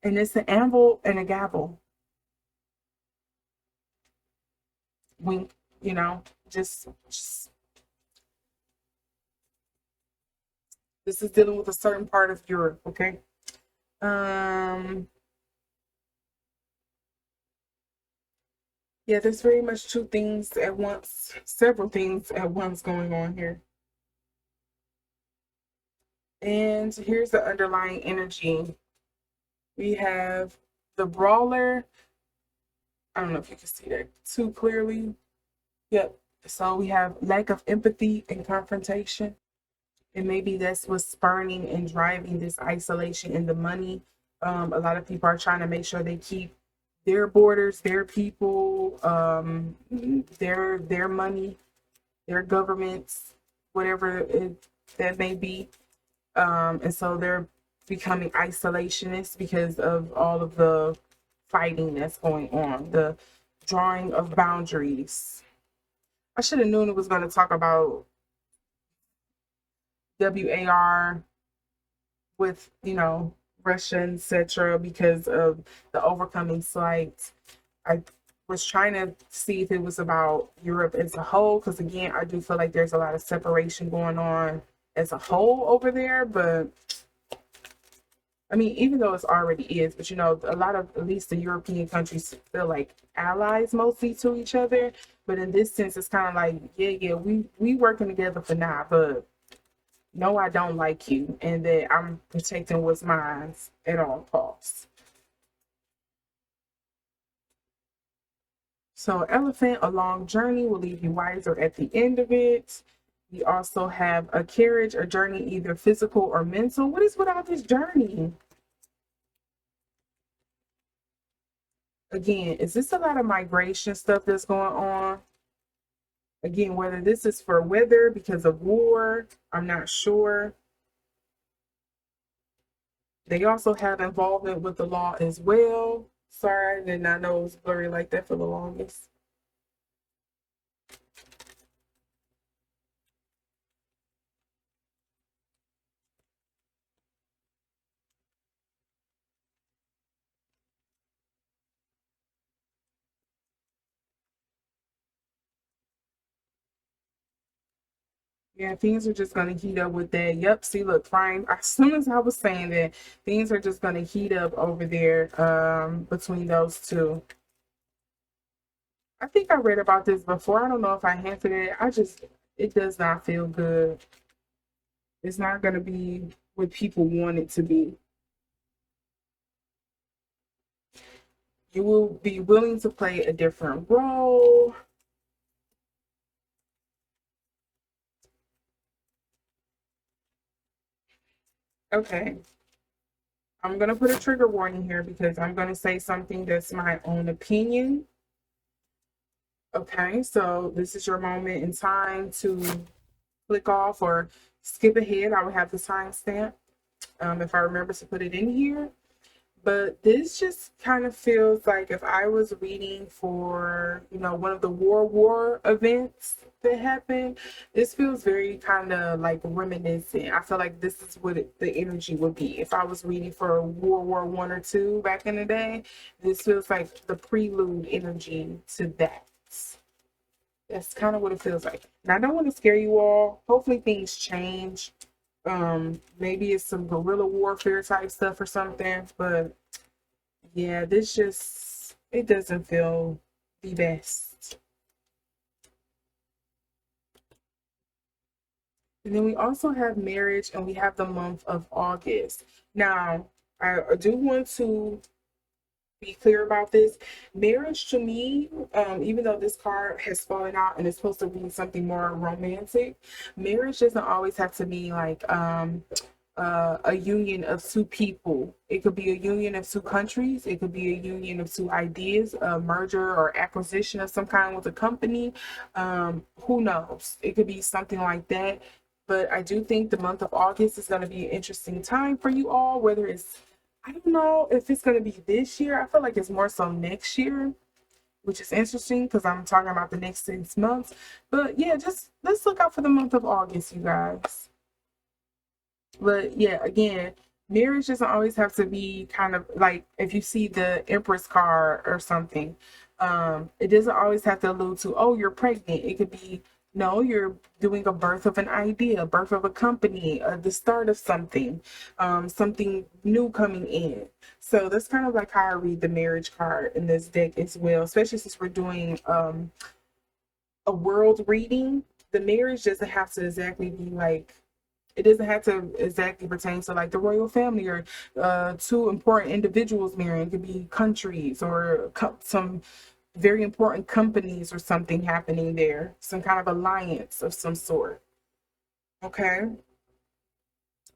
And it's an anvil and a gavel. Wink, just this is dealing with a certain part of Europe, okay? Um, yeah, there's very much two things at once, several things at once going on here. And here's the underlying energy. We have the brawler. I don't know if you can see that too clearly. Yep. So we have lack of empathy and confrontation. And maybe that's what's spurning and driving this isolation and the money. A lot of people are trying to make sure they keep their borders, their people, their money, their governments, whatever that may be. And so they're becoming isolationists because of all of the fighting that's going on, the drawing of boundaries. I should have known it was going to talk about WAR with, Russia, etc., because of the overcoming slight. I was trying to see if it was about Europe as a whole, because again, I do feel like there's a lot of separation going on as a whole over there, but I mean, even though it's already is, but a lot of at least the European countries feel like allies mostly to each other. But in this sense, it's kind of like, yeah, we working together for now, but no, I don't like you, and that I'm protecting what's mine at all costs. So, elephant, a long journey will leave you wiser at the end of it. We also have a carriage, a journey either physical or mental. What is with all this journey? Again, is this a lot of migration stuff that's going on? Again, whether this is for weather because of war, I'm not sure. They also have involvement with the law as well. Sorry, I did not know it was blurry like that for the longest. Yeah, things are just going to heat up with that. Yep, see, look, fine. As soon as I was saying that, things are just going to heat up over there between those two. I think I read about this before. I don't know if I hinted it. It does not feel good. It's not going to be what people want it to be. You will be willing to play a different role. Okay. I'm going to put a trigger warning here because I'm going to say something that's my own opinion. Okay, so this is your moment in time to click off or skip ahead. I would have the timestamp if I remember to put it in here. But this just kind of feels like if I was reading for, one of the war events that happened, this feels very kind of like reminiscent. I feel like this is what the energy would be. If I was reading for World War One or two back in the day, this feels like the prelude energy to that. That's kind of what it feels like. Now, I don't want to scare you all. Hopefully things change. Maybe it's some guerrilla warfare type stuff or something, but yeah, it doesn't feel the best. And then we also have marriage and we have the month of August. Now, I do want to be clear about this. Marriage to me, even though this card has fallen out and it's supposed to be something more romantic, marriage doesn't always have to be like a union of two people. It could be a union of two countries. It could be a union of two ideas, a merger or acquisition of some kind with a company. Who knows? It could be something like that. But I do think the month of August is going to be an interesting time for you all, whether it's I don't know if it's going to be this year. I feel like it's more so next year, which is interesting because I'm talking about the next 6 months. But yeah, just let's look out for the month of August, you guys. But yeah, again, marriage doesn't always have to be kind of like if you see the Empress card or something, it doesn't always have to allude to, oh, you're pregnant. It could be, no, you're doing a birth of an idea, birth of a company, the start of something, something new coming in. So that's kind of like how I read the marriage card in this deck as well, especially since we're doing a world reading. The marriage doesn't have to exactly be like, it doesn't have to exactly pertain to like the royal family or two important individuals marrying. It could be countries or some very important companies or something happening there, some kind of alliance of some sort. Okay.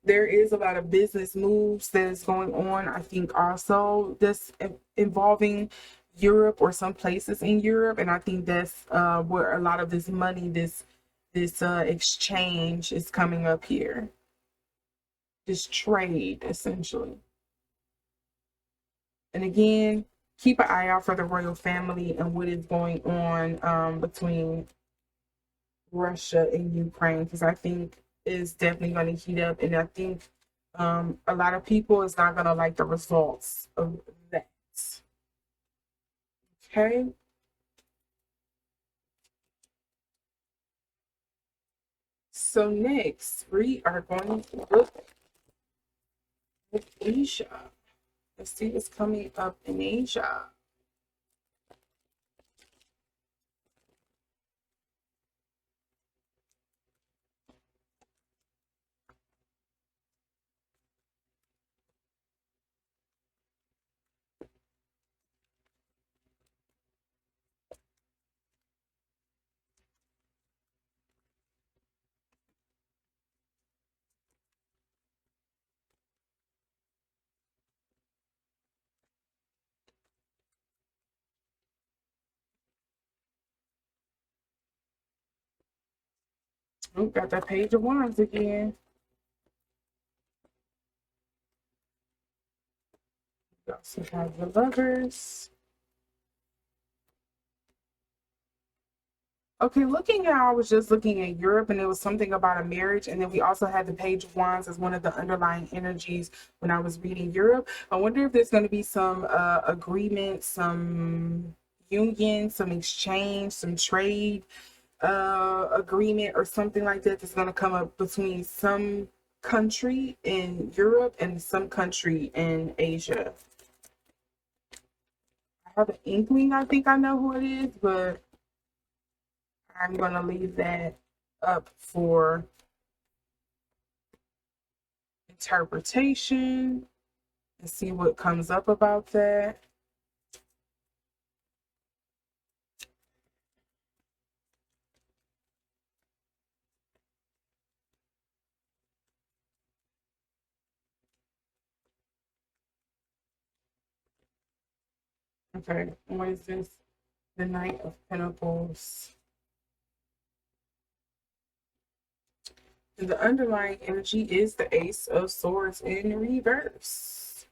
There is a lot of business moves that is going on. I think also this involving Europe or some places in Europe, and I think that's where a lot of this money, this exchange is coming up here. This trade essentially. And again, keep an eye out for the royal family and what is going on between Russia and Ukraine, because I think it's definitely going to heat up, and I think a lot of people is not going to like the results of that. Okay. So next, we are going to look at Asia. Let's see what's coming up in Asia. Oh, got that page of wands again. We also have the lovers. Okay, looking at, I was just looking at Europe and it was something about a marriage. And then we also had the Page of Wands as one of the underlying energies when I was reading Europe. I wonder if there's going to be some agreement, some union, some exchange, some trade agreement or something like that that's going to come up between some country in Europe and some country in Asia. I have an inkling, I think I know who it is, but I'm going to leave that up for interpretation and see what comes up about that. Okay, what is this? The Knight of Pentacles. And the underlying energy is the Ace of Swords in reverse.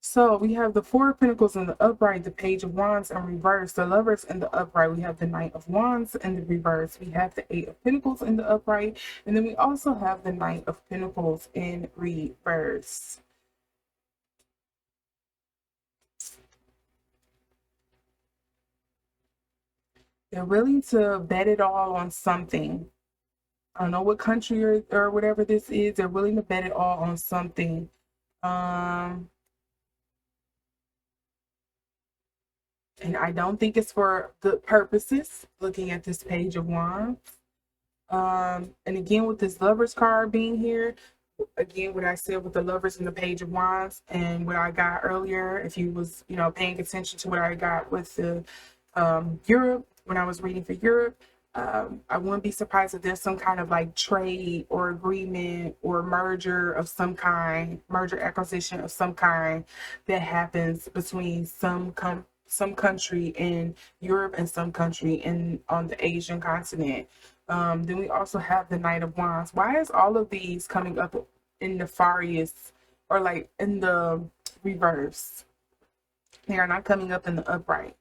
So we have the Four of Pentacles in the upright, the Page of Wands in reverse, the Lovers in the upright. We have the Knight of Wands in the reverse. We have the Eight of Pentacles in the upright. And then we also have the Knight of Pentacles in reverse. They're willing to bet it all on something. I don't know what country or whatever this is. They're willing to bet it all on something. And I don't think it's for good purposes, looking at this Page of Wands. And again, with this Lovers card being here, again, what I said with the Lovers and the Page of Wands and what I got earlier, if you was, paying attention to what I got with the Europe, when I was reading for Europe, I wouldn't be surprised if there's some kind of like trade or agreement or merger of some kind, merger acquisition of some kind that happens between some country in Europe and some country on the Asian continent. Then we also have the Knight of Wands. Why is all of these coming up in nefarious or like in the reverse. They are not coming up in the upright.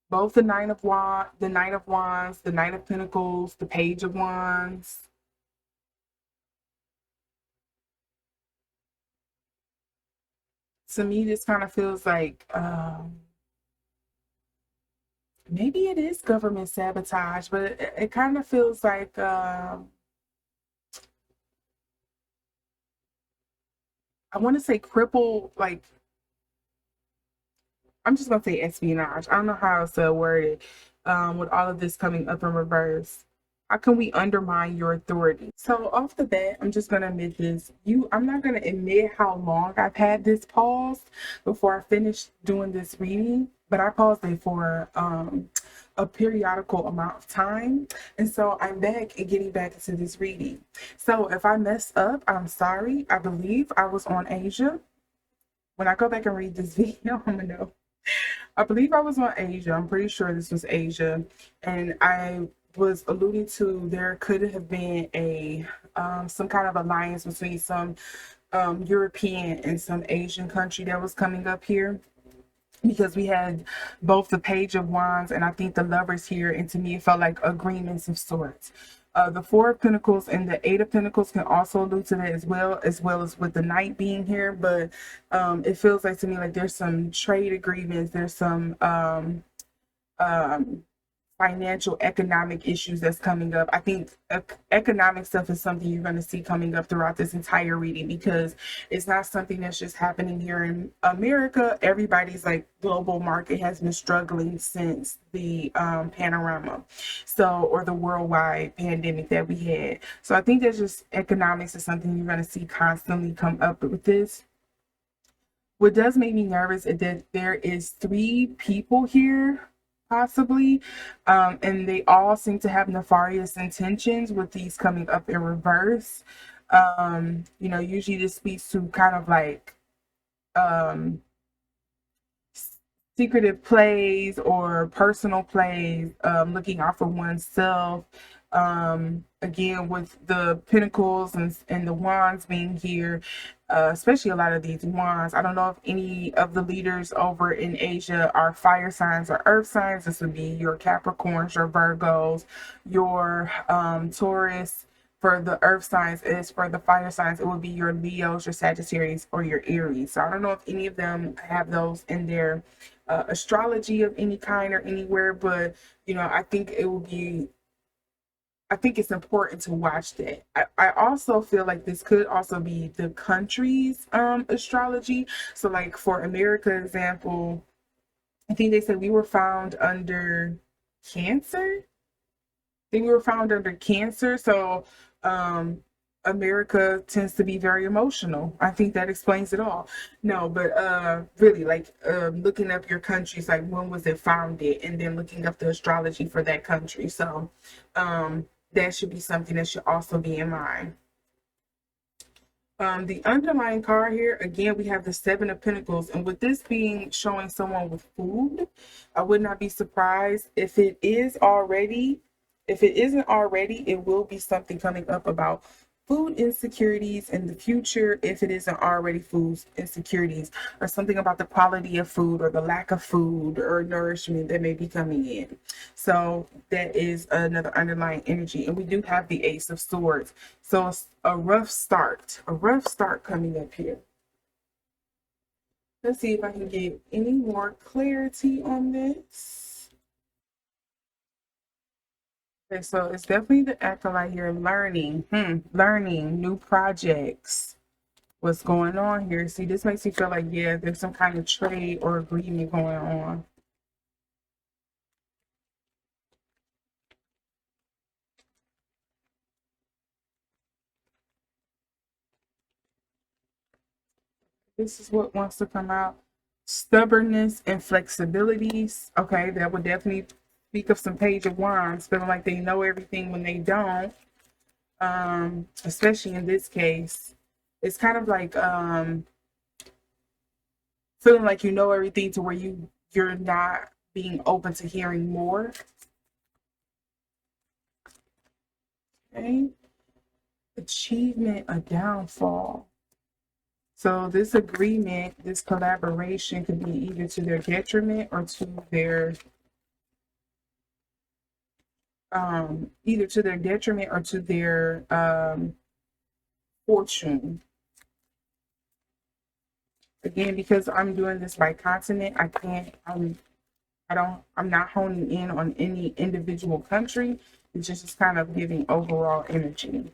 Both the Knight of Wands, the Knight of Pentacles, the Page of Wands. To me, this kind of feels like maybe it is government sabotage, but it kind of feels like I want to say cripple, like I'm just gonna say espionage. I don't know how else to word it. With all of this coming up in reverse, how can we undermine your authority? So off the bat, I'm just gonna admit this. I'm not gonna admit how long I've had this pause before I finished doing this reading, but I paused it for a periodical amount of time, and so I'm back and getting back into this reading. So if I mess up, I'm sorry. I believe I was on Asia. When I go back and read this video, I'm gonna know. I believe I was on Asia. I'm pretty sure this was Asia. And I was alluding to there could have been a some kind of alliance between some European and some Asian country that was coming up here, because we had both the Page of Wands and I think the Lovers here, and to me it felt like agreements of sorts. The Four of Pentacles and the Eight of Pentacles can also allude to that as well as with the Knight being here. But it feels like to me like there's some trade agreements, there's some um, financial economic issues that's coming up. I think economic stuff is something you're going to see coming up throughout this entire reading, because it's not something that's just happening here in America. Everybody's like global market has been struggling since the panorama, or the worldwide pandemic that we had. So I think that's just economics is something you're going to see constantly come up with this. What does make me nervous is that there is 3 people here, possibly, and they all seem to have nefarious intentions with these coming up in reverse. Usually this speaks to kind of like um, secretive plays or personal plays, looking out for oneself. Again, with the Pentacles and the Wands being here, especially a lot of these Wands. I don't know if any of the leaders over in Asia are fire signs or earth signs. This would be your Capricorns, your Virgos, your Taurus. For the earth signs, is for the fire signs, it would be your Leos, your Sagittarius, or your Aries. So I don't know if any of them have those in their astrology of any kind or anywhere, but I think it will be, I think it's important to watch that. I also feel like this could also be the country's astrology. So like for America example, I think they said we were found under Cancer. They were found under Cancer. So America tends to be very emotional. I think that explains it all. No, but really, like looking up your countries, like when was it founded, and then looking up the astrology for that country. So that should be something that should also be in mind. The underlying card here, again, we have the Seven of Pentacles. And with this being showing someone with food, I would not be surprised if it is already, if it isn't already, it will be something coming up about food insecurities in the future, if it isn't already food insecurities, or something about the quality of food or the lack of food or nourishment that may be coming in. So that is another underlying energy. And we do have the Ace of Swords. So it's a rough start coming up here. Let's see if I can get any more clarity on this. Okay, so it's definitely the acolyte here, learning, learning new projects. What's going on here? See, this makes me feel like, yeah, there's some kind of trade or agreement going on. This is what wants to come out. Stubbornness and flexibilities. Okay, that would definitely speak of some Page of Wands, feeling like they know everything when they don't. Especially in this case, it's kind of like feeling like you know everything to where you're not being open to hearing more. Okay. Achievement, a downfall. So this agreement, this collaboration could be either to their detriment or to their either to their detriment or to their fortune. Again, because I'm doing this by continent, I'm not honing in on any individual country. It's just kind of giving overall energy.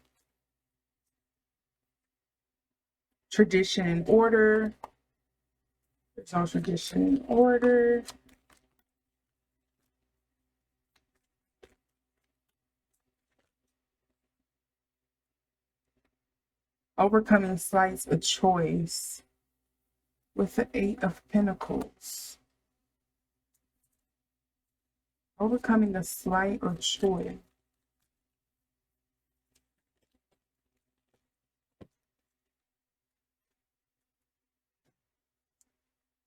Tradition and order. There's no tradition and order. Overcoming slights of choice with the Eight of Pentacles. Overcoming a slight or choice.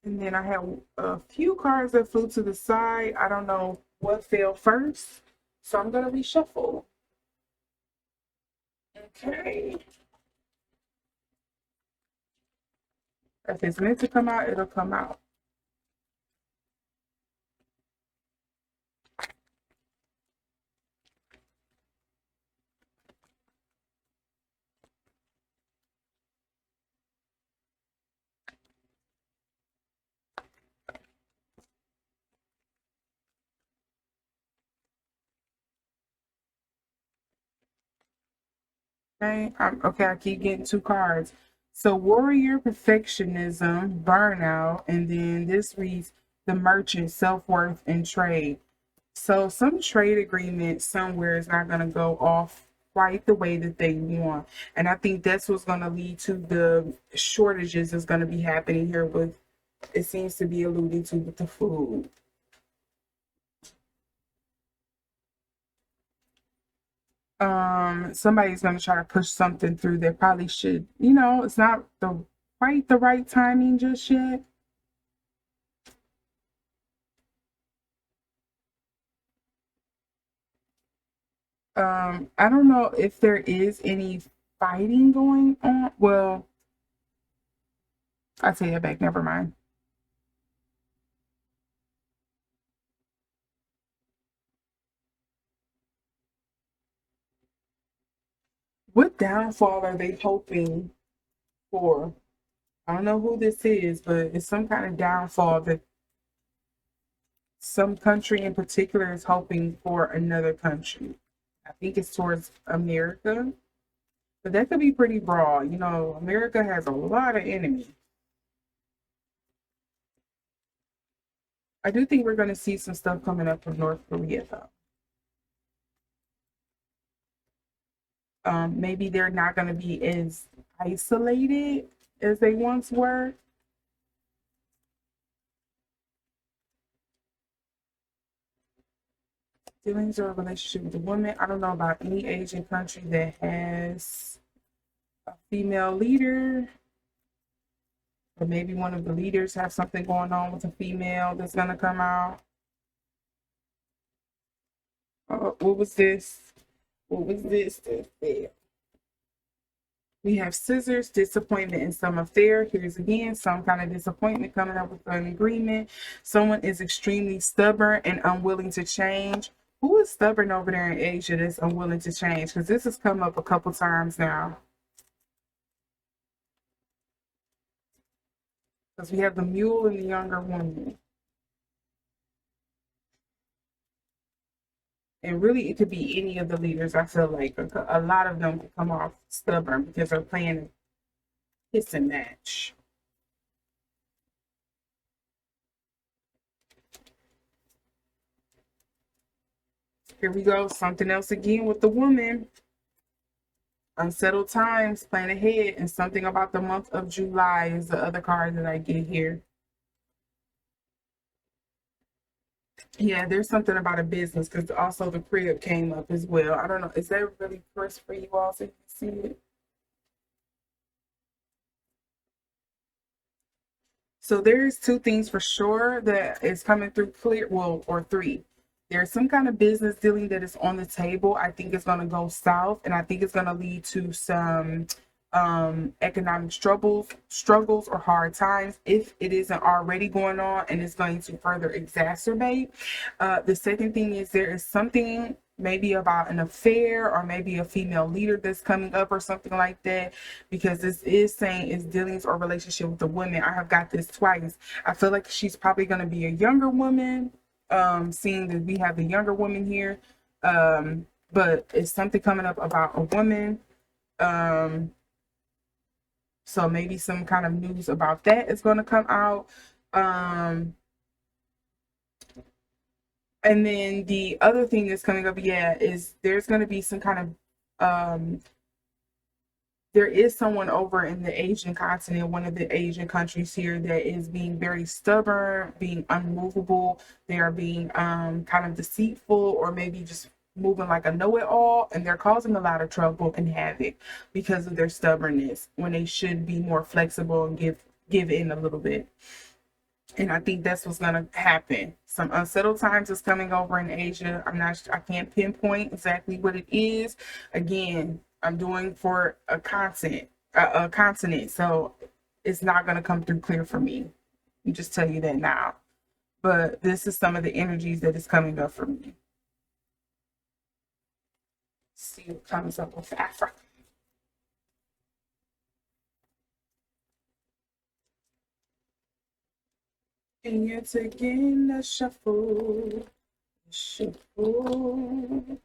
And then I have a few cards that flew to the side. I don't know what fell first, so I'm going to reshuffle. Okay. If it's meant to come out, it'll come out. Okay, I keep getting two cards. So warrior, perfectionism, burnout, and then this reads the merchant, self-worth, and trade. So some trade agreement somewhere is not going to go off quite the way that they want. And I think that's what's going to lead to the shortages that's going to be happening here with, it seems to be alluding to with the food. Somebody's going to try to push something through that probably should, it's not quite the right timing just yet. I don't know if there is any fighting going on. Well, I take it back, never mind. What downfall are they hoping for? I don't know who this is, but it's some kind of downfall that some country in particular is hoping for another country. I think it's towards America, but that could be pretty broad. America has a lot of enemies. I do think we're going to see some stuff coming up from North Korea, though. Maybe they're not going to be as isolated as they once were. Feelings or a relationship with a woman. I don't know about any Asian country that has a female leader. Or maybe one of the leaders have something going on with a female that's going to come out. What was this? What was this? We have scissors, disappointment in some affair. Here's again some kind of disappointment coming up with an agreement. Someone is extremely stubborn and unwilling to change. Who is stubborn over there in Asia that's unwilling to change? Because this has come up a couple times now. Because we have the mule and the younger woman. And really, it could be any of the leaders. I feel like a lot of them could come off stubborn because they're playing a kissing match. Here we go. Something else again with the woman. Unsettled times, plan ahead, and something about the month of July is the other card that I get here. Yeah, there's something about a business because also the crib came up as well. I don't know. Is that really first for you all so you can see it? So there's two things for sure that is coming through clear, well, or three. There's some kind of business dealing that is on the table. I think it's going to go south, and I think it's going to lead to some economic struggles or hard times if it isn't already going on, and it's going to further exacerbate. The second thing is there is something maybe about an affair or maybe a female leader that's coming up or something like that, because this is saying it's dealings or relationship with the women. I have got this twice. I feel like she's probably going to be a younger woman, seeing that we have the younger woman here, but it's something coming up about a woman. So maybe some kind of news about that is going to come out. And then the other thing that's coming up, yeah, is there's going to be some kind of, there is someone over in the Asian continent, one of the Asian countries here, that is being very stubborn, being unmovable. They are being kind of deceitful, or maybe just moving like a know-it-all, and they're causing a lot of trouble and havoc because of their stubbornness when they should be more flexible and give in a little bit. And I think that's what's going to happen. Some unsettled times is coming over in Asia. I can't pinpoint exactly what it is. Again, I'm doing for a continent, so it's not going to come through clear for me. I'll just tell you that now. But this is some of the energies that is coming up for me. Let's see what comes up with Africa. And yet again, a shuffle. Oh,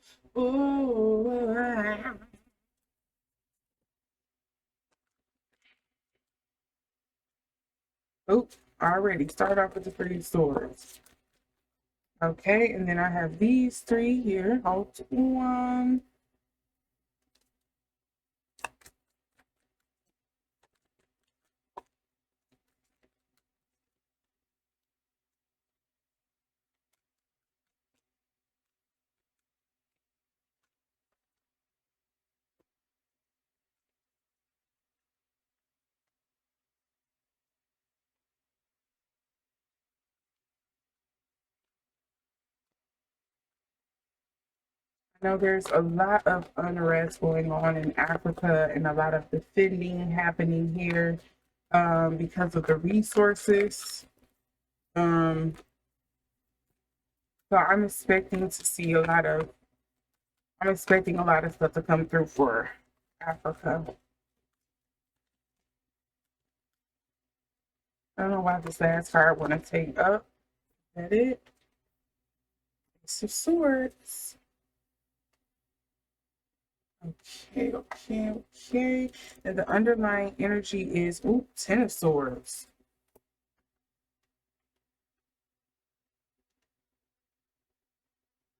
oh, already start off with the 3 swords. Okay, and then I have these 3 here. Hold on. I know there's a lot of unrest going on in Africa and a lot of defending happening here, because of the resources. So I'm expecting to see I'm expecting a lot of stuff to come through for Africa. I don't know why this last card want to take up. Is that it? Ace of Swords. Okay. And the underlying energy is, 10 of Swords.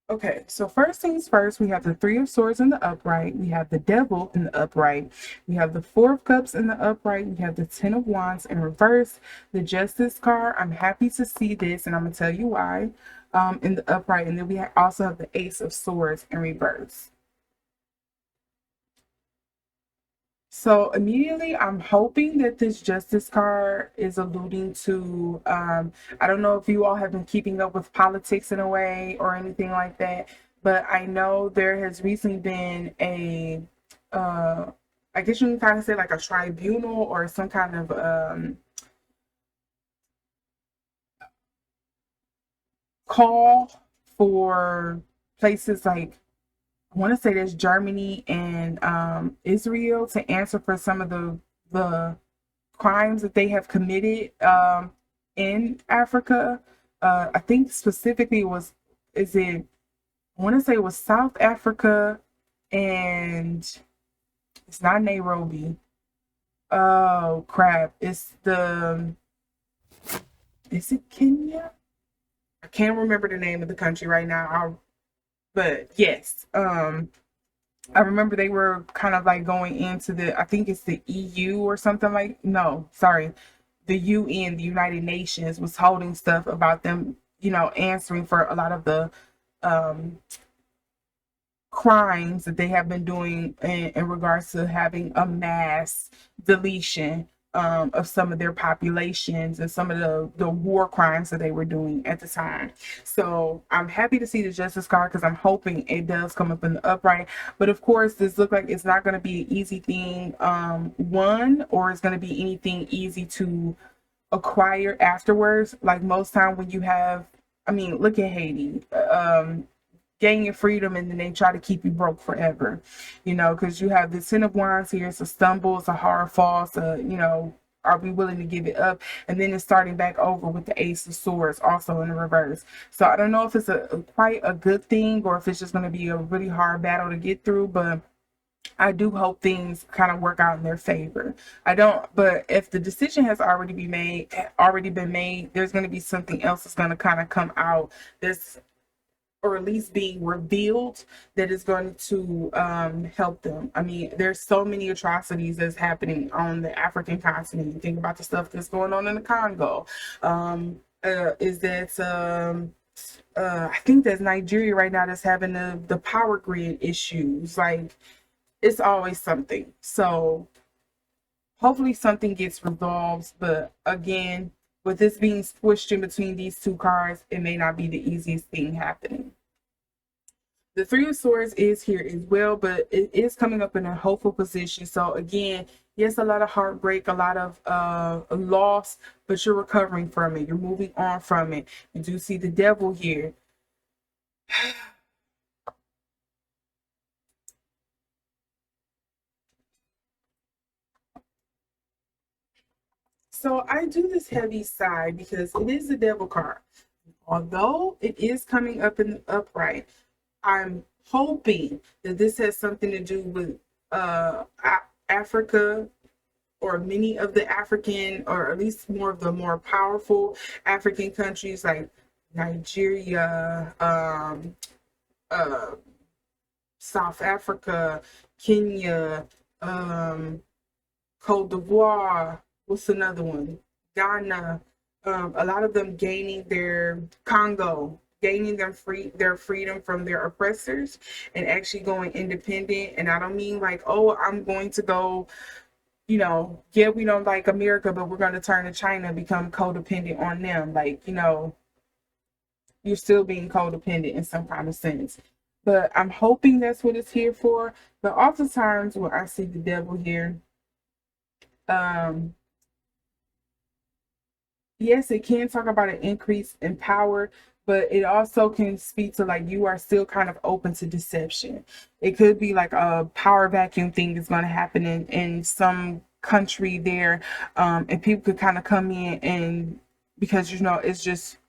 Okay, so first things first, we have the 3 of Swords in the upright. We have the Devil in the upright. We have the 4 of Cups in the upright. We have the 10 of Wands in reverse. The Justice card, I'm happy to see this, and I'm going to tell you why, in the upright. And then we also have the Ace of Swords in reverse. So immediately, I'm hoping that this Justice card is alluding to, I don't know if you all have been keeping up with politics in a way or anything like that, but I know there has recently been I guess you can kind of say like a tribunal or some kind of call for places like, I want to say there's Germany and Israel to answer for some of the crimes that they have committed in Africa. I think specifically I want to say it was South Africa, and it's not Nairobi. Oh crap! Is it Kenya? I can't remember the name of the country right now. But yes, I remember they were kind of like going into I think it's the EU or something like, no, sorry, the UN, the United Nations, was holding stuff about them, answering for a lot of the um, crimes that they have been doing in regards to having a mass deletion of some of their populations and some of the war crimes that they were doing at the time. So I'm happy to see the justice card because I'm hoping it does come up in the upright. But of course, this looks like it's not going to be an easy thing, one, or it's going to be anything easy to acquire afterwards. Like most time when you have, I mean, look at Haiti. Gain your freedom and then they try to keep you broke forever, because you have the Ten of Wands here. It's a stumble, it's a hard fall, so are we willing to give it up? And then it's starting back over with the Ace of Swords also in the reverse. So I don't know if it's a quite a good thing or if it's just going to be a really hard battle to get through, but I do hope things kind of work out in their favor. I don't, but if the decision has already been made, there's going to be something else that's going to kind of come out. This, or at least being revealed, that is going to help them. I mean, there's so many atrocities that's happening on the African continent. You think about the stuff that's going on in the Congo. Is that I think that's Nigeria right now that's having the power grid issues. Like, it's always something. So hopefully something gets resolved. But again, with this being squished in between these two cards, it may not be the easiest thing happening. The Three of Swords is here as well, but it is coming up in a hopeful position. So again, yes, a lot of heartbreak, a lot of loss, but you're recovering from it. You're moving on from it. You do see the Devil here. So I do this heavy side because it is the Devil card. Although it is coming up in the upright, I'm hoping that this has something to do with Africa, or many of the African, or at least more of the more powerful African countries like Nigeria, South Africa, Kenya, Cote d'Ivoire. What's another one? Ghana. A lot of them gaining their Congo, gaining their freedom from their oppressors and actually going independent. And I don't mean like, oh, I'm going to go, yeah, we don't like America, but we're going to turn to China and become codependent on them. Like, you're still being codependent in some kind of sense. But I'm hoping that's what it's here for. But oftentimes when I see the Devil here, yes, it can talk about an increase in power, but it also can speak to like you are still kind of open to deception. It could be like a power vacuum thing that's going to happen in some country there, and people could kind of come in, and because it's just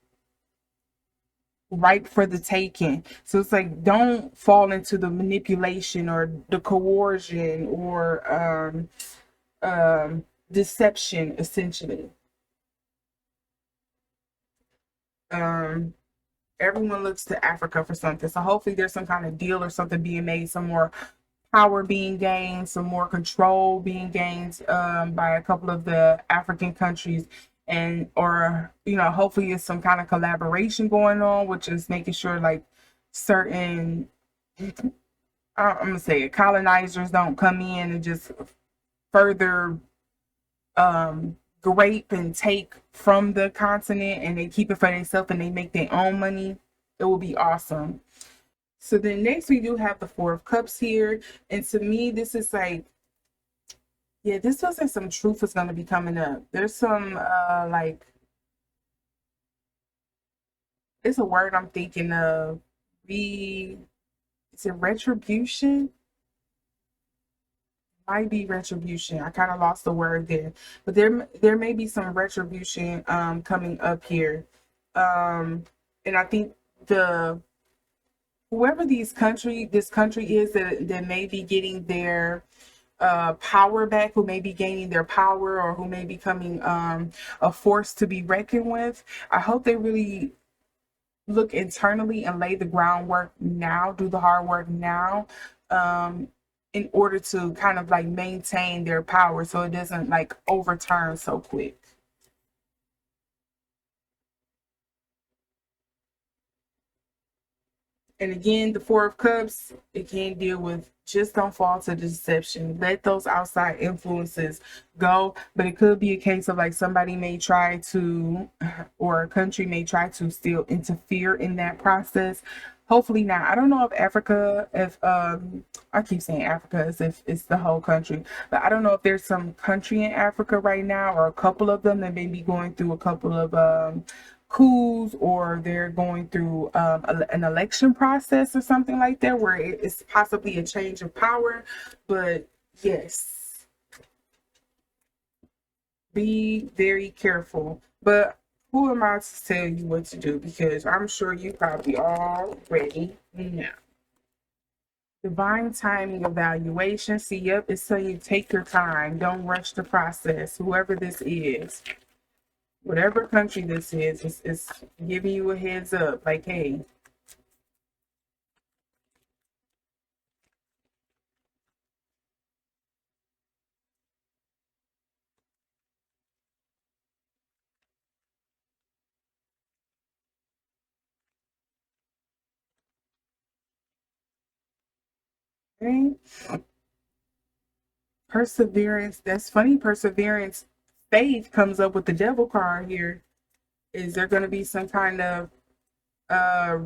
ripe for the taking. So it's like, don't fall into the manipulation or the coercion or deception, essentially. Everyone looks to Africa for something. So hopefully there's some kind of deal or something being made, some more power being gained, some more control being gained by a couple of the African countries, and or hopefully it's some kind of collaboration going on, which is making sure like certain, I'm gonna say it, colonizers don't come in and just further grape and take from the continent, and they keep it for themselves and they make their own money. It will be awesome. So then next we do have the Four of Cups here, and to me this is like, yeah, this feels like some truth is going to be coming up. There's some like, it's a word I'm thinking of. Is it retribution? Might be retribution. I kind of lost the word there, but there may be some retribution coming up here, and I think the whoever this country is that may be getting their power back, who may be gaining their power, or who may be becoming a force to be reckoned with. I hope they really look internally and lay the groundwork now, do the hard work now, in order to kind of like maintain their power so it doesn't like overturn so quick. And again, the Four of Cups, it can deal with just don't fall to deception. Let those outside influences go. But it could be a case of like somebody may try to, or a country may try to still interfere in that process. Hopefully not. I don't know if Africa, if I keep saying Africa as if it's the whole country, but I don't know if there's some country in Africa right now or a couple of them that may be going through a couple of coups, or they're going through an election process or something like that where it's possibly a change of power. But yes, be very careful. But who am I to tell you what to do? Because I'm sure you probably already know. Divine timing evaluation. See, yep, it's so you take your time. Don't rush the process. Whoever this is, whatever country this is, it's giving you a heads up. Like, hey, hey, perseverance. That's funny. Perseverance. Faith comes up with the devil card here. Is there going to be some kind of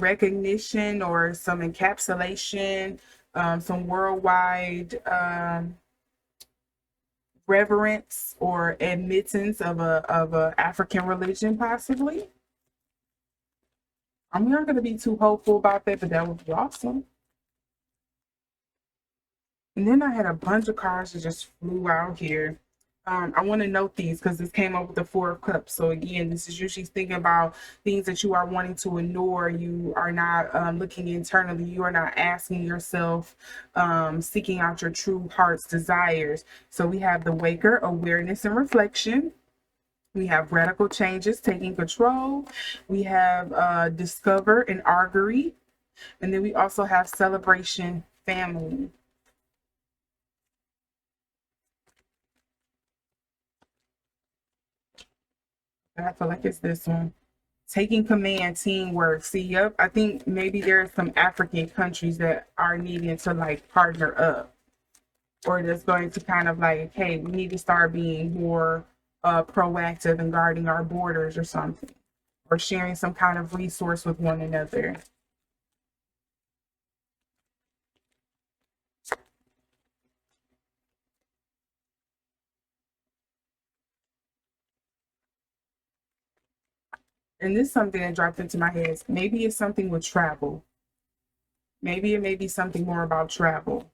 recognition or some encapsulation, some worldwide reverence or admittance of a African religion, possibly? I'm not going to be too hopeful about that, but that would be awesome. And then I had a bunch of cards that just flew out here. I want to note these because this came up with the Four of Cups. So again, this is usually thinking about things that you are wanting to ignore. You are not looking internally. You are not asking yourself, seeking out your true heart's desires. So we have the Waker, awareness and reflection. We have radical changes, taking control. We have discover and augury. And then we also have celebration, family. I feel like it's this one. Taking command, teamwork. See, yep, I think maybe there are some African countries that are needing to like partner up, or that's going to kind of like, hey, we need to start being more proactive and guarding our borders or something, or sharing some kind of resource with one another. And this is something that dropped into my head. Maybe it's something with travel. Maybe it may be something more about travel.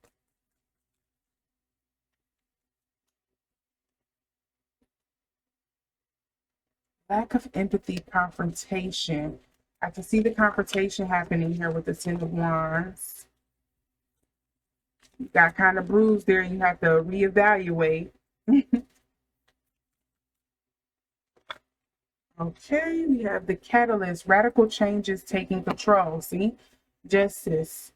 Lack of empathy, confrontation. I can see the confrontation happening here with the Ten of Wands. You got kind of bruised there, and you have to reevaluate. Okay, we have the catalyst, radical changes taking control. See, justice.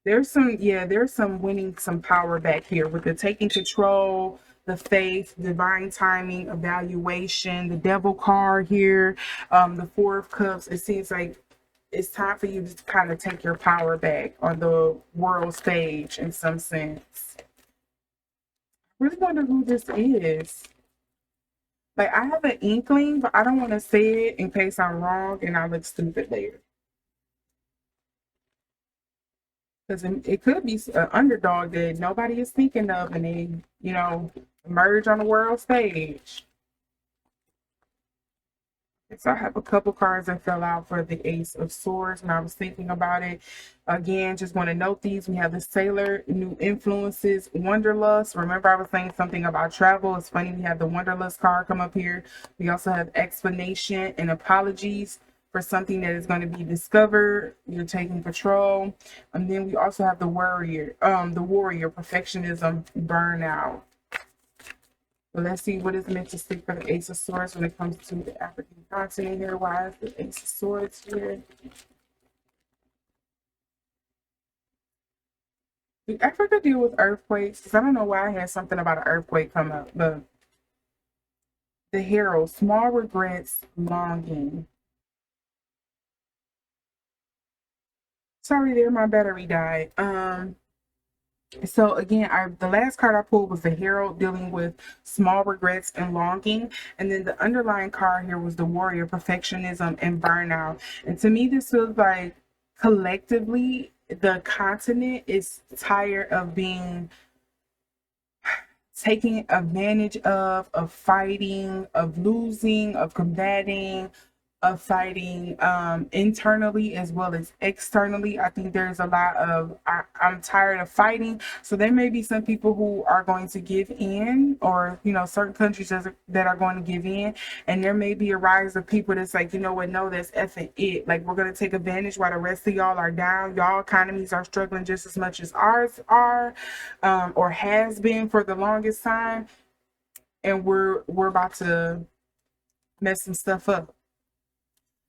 There's some, yeah, there's some winning some power back here with the taking control, the faith, divine timing, evaluation, the devil card here, the Four of Cups. It seems like it's time for you to kind of take your power back on the world stage in some sense. I really wonder who this is. Like, I have an inkling, but I don't want to say it in case I'm wrong and I look stupid later. Because it could be an underdog that nobody is thinking of, and they, emerge on the world stage. So I have a couple cards that fell out for the Ace of Swords when I was thinking about it. Again, just want to note these. We have the Sailor, New Influences, Wanderlust. Remember I was saying something about travel. It's funny we have the Wanderlust card come up here. We also have Explanation and Apologies for something that is going to be discovered. You're taking control. And then we also have the Warrior, Perfectionism, Burnout. But let's see what is meant to stick for the Ace of Swords when it comes to the African continent here. Why is the Ace of Swords here? Did Africa deal with earthquakes? Because I don't know why I had something about an earthquake come up. But the Herald, small regrets, longing. Sorry there, my battery died. So again, the last card I pulled was the Herald, dealing with small regrets and longing, and then the underlying card here was the Warrior, perfectionism and burnout. And to me, this feels like collectively the continent is tired of being taken advantage of fighting, of losing, of combating, of fighting internally as well as externally. I think there's a lot of I'm tired of fighting. So there may be some people who are going to give in, or certain countries that are going to give in, and there may be a rise of people that's like, you know what, no, that's effing it. Like, we're going to take advantage while the rest of y'all are down. Y'all economies are struggling just as much as ours are, or has been for the longest time, and we're about to mess some stuff up.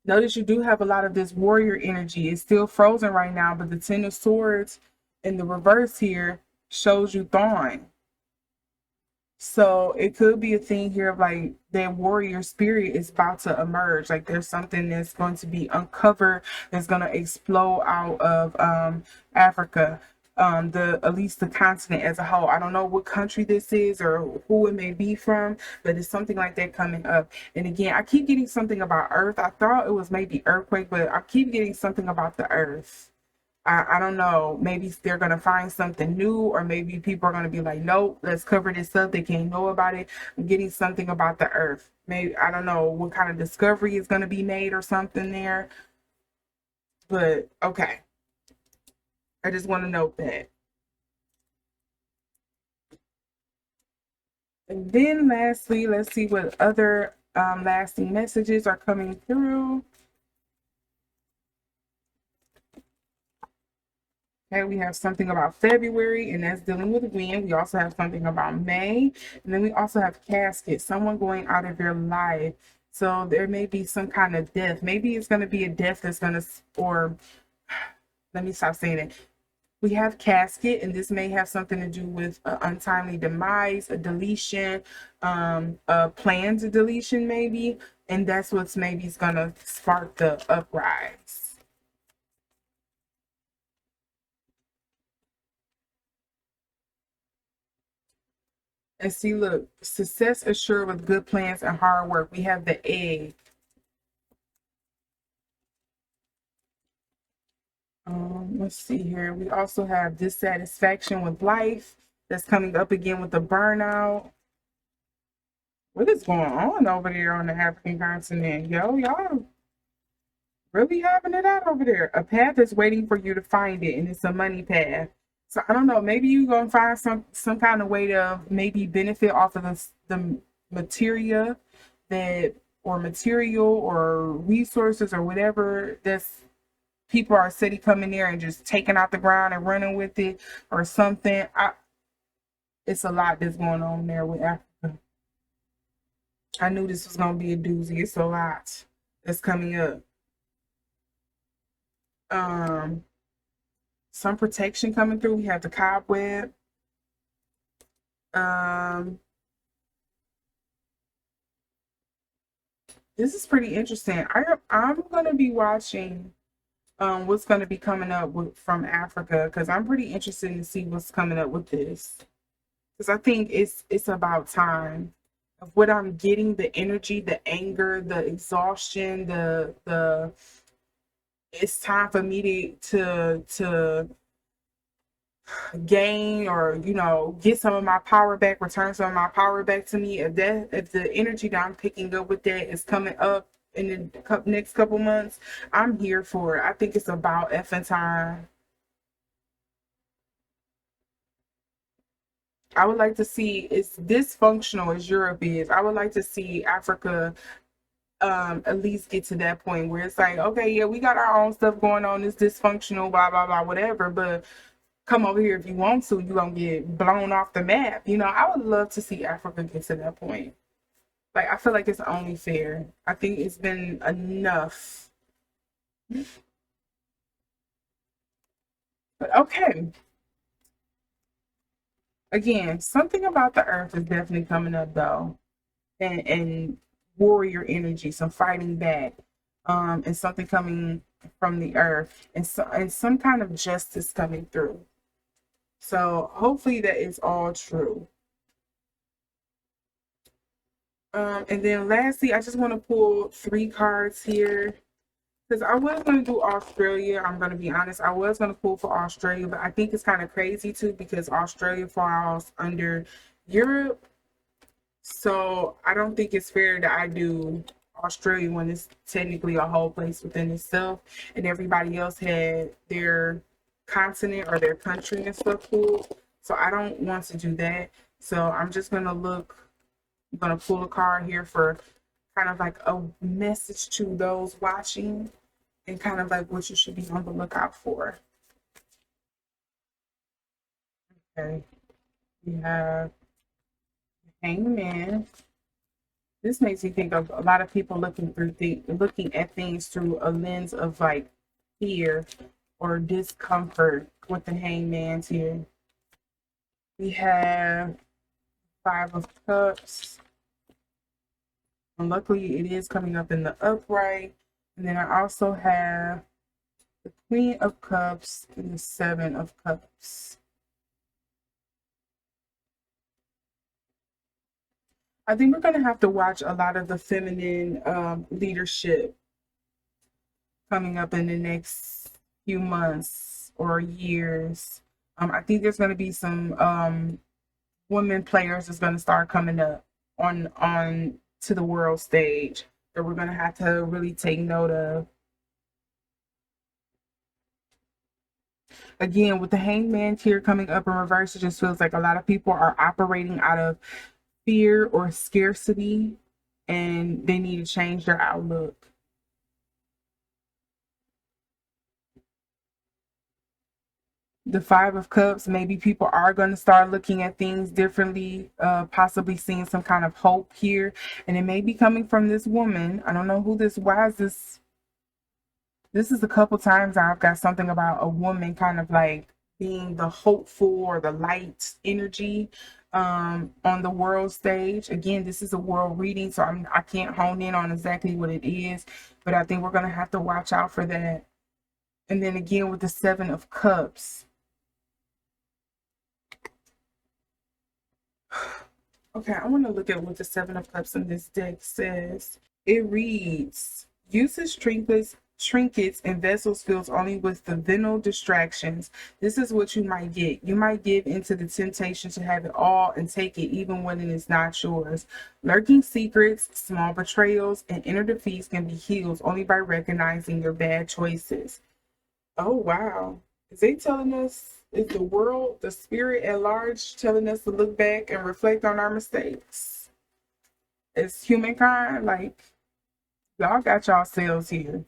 Notice you do have a lot of this warrior energy. It's still frozen right now, but the Ten of Swords in the reverse here shows you thawing. So it could be a thing here of like that warrior spirit is about to emerge. Like, there's something that's going to be uncovered, that's going to explode out of Africa. At least the continent as a whole. I don't know what country this is or who it may be from, but it's something like that coming up. And again, I keep getting something about Earth. I thought it was maybe earthquake, but I keep getting something about the Earth. I don't know. Maybe they're going to find something new, or maybe people are going to be like, nope, let's cover this up. They can't know about it. I'm getting something about the Earth. Maybe, I don't know what kind of discovery is going to be made or something there. But okay. I just want to note that. And then lastly, let's see what other lasting messages are coming through. Okay, we have something about February, and that's dealing with wind. We also have something about May, and then we also have casket, someone going out of your life. So there may be some kind of death. Maybe it's going to be a death that's going to, or let me stop saying it. We have casket, and this may have something to do with untimely demise, a deletion, a planned deletion maybe, and that's what's maybe is going to spark the uprise. And see, look, success assured with good plans and hard work. We have the egg. Let's see here. We also have dissatisfaction with life. That's coming up again with the burnout. What is going on over there on the African continent? Yo, y'all really having it out over there. A path is waiting for you to find it, and it's a money path. So I don't know. Maybe you're gonna find some kind of way to maybe benefit off of the materia that, or material or resources or whatever that's people are steady coming there and just taking out the ground and running with it or something. It's a lot that's going on there with Africa. I knew this was gonna be a doozy. It's a lot that's coming up. Some protection coming through. We have the cobweb. This is pretty interesting. I'm gonna be watching what's gonna be coming up from Africa, because I'm pretty interested to see what's coming up with this. Because I think it's about time. Of what I'm getting, the energy, the anger, the exhaustion, the it's time for me to gain, or get some of my power back, return some of my power back to me. If the energy that I'm picking up with that is coming up in the next couple months, I'm here for it. I think it's about effing time. I would like to see, it's dysfunctional as Europe is, I would like to see Africa at least get to that point where it's like, okay, yeah, we got our own stuff going on, it's dysfunctional, blah blah blah, whatever, but come over here if you want to, you're gonna get blown off the map. I would love to see Africa get to that point. Like, I feel like it's only fair. I think it's been enough. But okay. Again, something about the earth is definitely coming up though. And warrior energy, some fighting back. and something coming from the earth, and some kind of justice coming through. So hopefully that is all true. And then lastly, I just want to pull three cards here because I was going to do Australia. I'm going to be honest. I was going to pull for Australia, but I think it's kind of crazy too because Australia falls under Europe. So I don't think it's fair that I do Australia when it's technically a whole place within itself, and everybody else had their continent or their country and stuff pulled. So I don't want to do that. So I'm just gonna look. I'm gonna pull a card here for kind of like a message to those watching, and kind of like what you should be on the lookout for. Okay, we have Hangman. This makes me think of a lot of people looking at things through a lens of like fear or discomfort with the hangman's here. We have Five of Cups. And luckily it is coming up in the upright. And then I also have the Queen of Cups and the Seven of Cups. I think we're going to have to watch a lot of the feminine leadership coming up in the next few months or years. I think there's going to be some women players that's going to start coming up on to the world stage that we're going to have to really take note of. Again, with the hangman here coming up in reverse, it just feels like a lot of people are operating out of fear or scarcity, and they need to change their outlook. The Five of Cups, maybe people are going to start looking at things differently, possibly seeing some kind of hope here, and it may be coming from this woman. I don't know who this. Why is this is a couple times I've got something about a woman kind of like being the hopeful or the light energy on the world stage. Again, this is a world reading, so I can't hone in on exactly what it is, but I think we're going to have to watch out for that. And then again with the Seven of Cups. Okay, I want to look at what the Seven of Cups in this deck says. It reads, uses trinkets and vessels filled only with the venal distractions. This is what you might get. You might give into the temptation to have it all and take it even when it is not yours. Lurking secrets, small betrayals, and inner defeats can be healed only by recognizing your bad choices. Oh, wow. Is they telling us, is the world, the spirit at large, telling us to look back and reflect on our mistakes? As humankind, like, y'all got y'all selves here.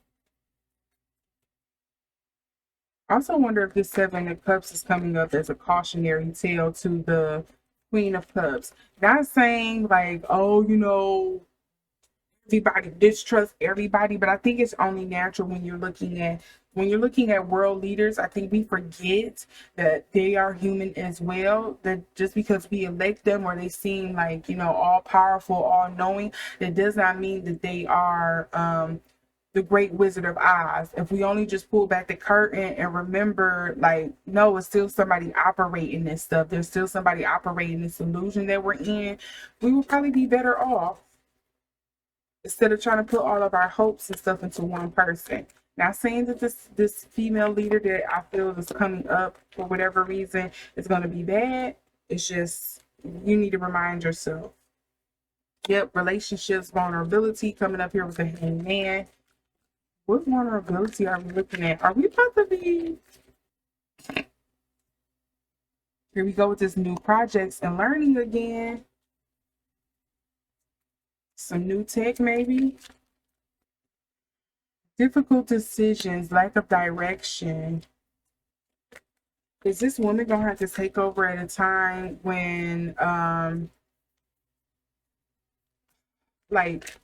I also wonder if this Seven of Cups is coming up as a cautionary tale to the Queen of Cups. Not saying like, oh, everybody distrust everybody, but I think it's only natural when you're looking at world leaders. I think we forget that they are human as well, that just because we elect them or they seem like all powerful, all knowing, that does not mean that they are the great Wizard of Oz. If we only just pull back the curtain and remember, like, no, it's still somebody operating this stuff, there's still somebody operating this illusion that we're in, we will probably be better off instead of trying to put all of our hopes and stuff into one person. Not saying that this female leader that I feel is coming up for whatever reason is going to be bad. It's just you need to remind yourself. Yep, relationships, vulnerability coming up here with the hangman. What vulnerability are we looking at? Are we about to be? Here we go with this new projects and learning again. Some new tech maybe. Difficult decisions, lack of direction. Is this woman gonna have to take over at a time when like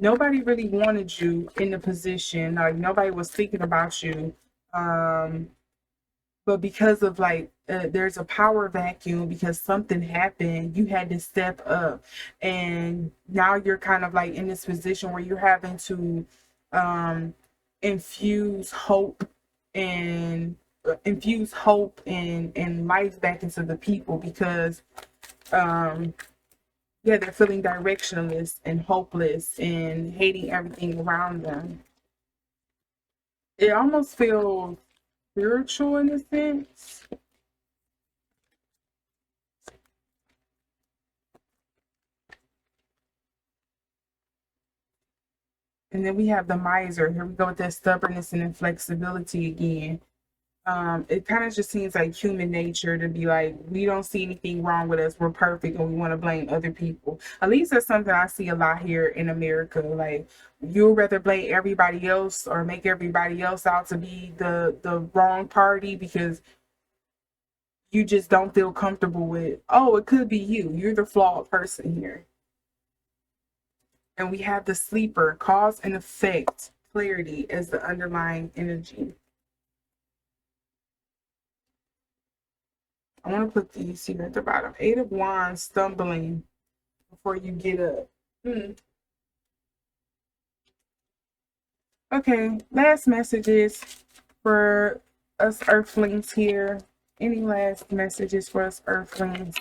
nobody really wanted you in the position, like nobody was thinking about you, but but because of like there's a power vacuum because something happened, you had to step up, and now you're kind of like in this position where you're having to um infuse hope and and life back into the people because um yeah, they're feeling directionless and hopeless and hating everything around them. It almost feels spiritual in a sense. And then we have the miser. Here we go with that stubbornness and inflexibility again. It kind of just seems like human nature to be like, we don't see anything wrong with us. We're perfect and we want to blame other people. At least that's something I see a lot here in America. Like, you'll rather blame everybody else or make everybody else out to be the wrong party because you just don't feel comfortable with, oh, it could be you. You're the flawed person here. And we have the sleeper, cause and effect, clarity as the underlying energy. I want to put these here at the bottom. Eight of Wands, stumbling before you get up. Okay, last messages for us earthlings here. Any last messages for us earthlings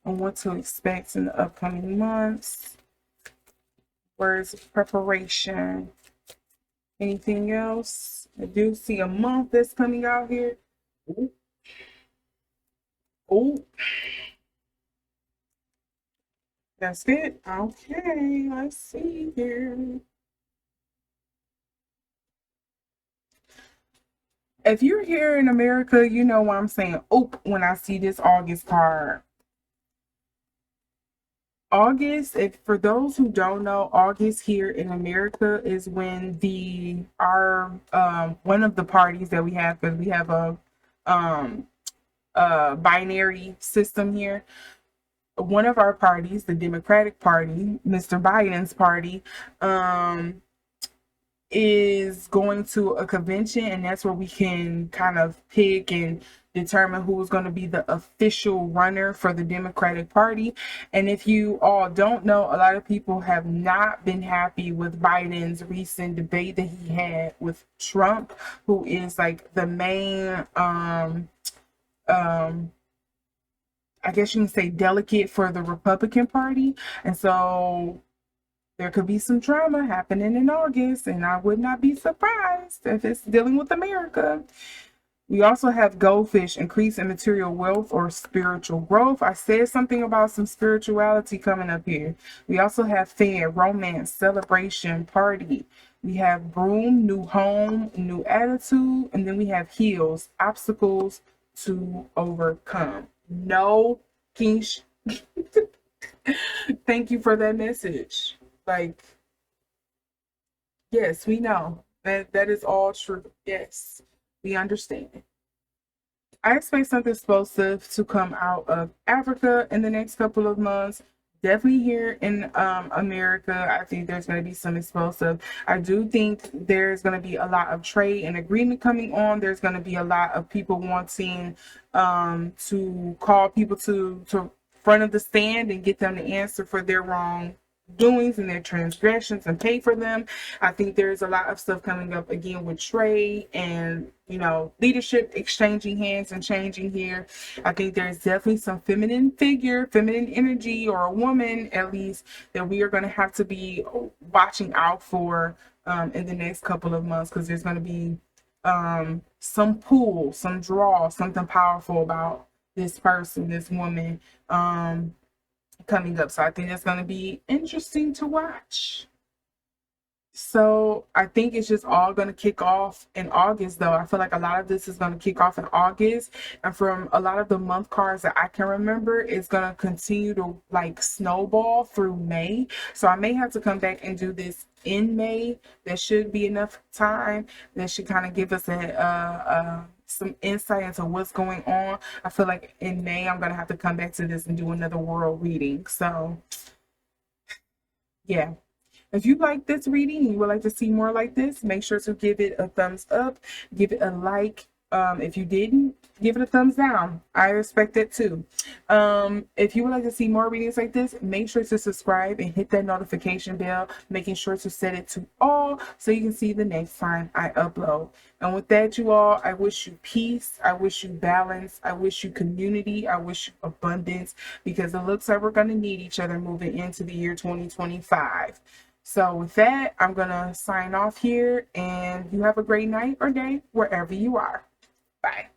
on what to expect in the upcoming months? Words of preparation. Anything else? I do see a month that's coming out here. Ooh. Ooh. That's it. Okay, let's see here. If you're here in America, you know why I'm saying oop when I see this August card. August, if for those who don't know, August here in America is when the our one of the parties that we have, because we have um a binary system here. One of our parties, the Democratic Party, Mr. Biden's party, is going to a convention, and that's where we can kind of pick and determine who's going to be the official runner for the Democratic Party. And if you all don't know, a lot of people have not been happy with Biden's recent debate that he had with Trump, who is like the main I guess you can say delegate for the Republican Party. And so there could be some drama happening in August, and I would not be surprised if it's dealing with America. We also have goldfish, increase in material wealth or spiritual growth. I said something about some spirituality coming up here. We also have fan, romance, celebration, party. We have broom, new home, new attitude. And then we have heels, obstacles to overcome. No, Keish. Thank you for that message. Like, yes, we know that is all true. Yes, we understand. I expect something explosive to come out of Africa in the next couple of months. Definitely here in America, I think there's going to be some explosive. I do think there's going to be a lot of trade and agreement coming on. There's going to be a lot of people wanting to call people to front of the stand and get them to answer for their wrong doings and their transgressions and pay for them. I think there's a lot of stuff coming up again with trade and, you know, leadership exchanging hands and changing here. I think there's definitely some feminine figure, feminine energy, or a woman at least, that we are going to have to be watching out for in the next couple of months, because there's going to be some pull, some draw, something powerful about this person, this woman, coming up. So I think that's going to be interesting to watch. So I think it's just all going to kick off in August, though. I feel like a lot of this is going to kick off in August. And from a lot of the month cards that I can remember, it's going to continue to like snowball through May. So I may have to come back and do this in May. There should be enough time. That should kind of give us some insight into what's going on. I feel like in May, I'm going to have to come back to this and do another world reading. So yeah. If you like this reading and you would like to see more like this, make sure to give it a thumbs up, give it a like, If you didn't, give it a thumbs down. I respect it too. If you would like to see more readings like this, make sure to subscribe and hit that notification bell, making sure to set it to all so you can see the next time I upload. And with that, you all, I wish you peace. I wish you balance. I wish you community. I wish you abundance, because it looks like we're going to need each other moving into the year 2025. So with that, I'm going to sign off here, and you have a great night or day wherever you are. Bye.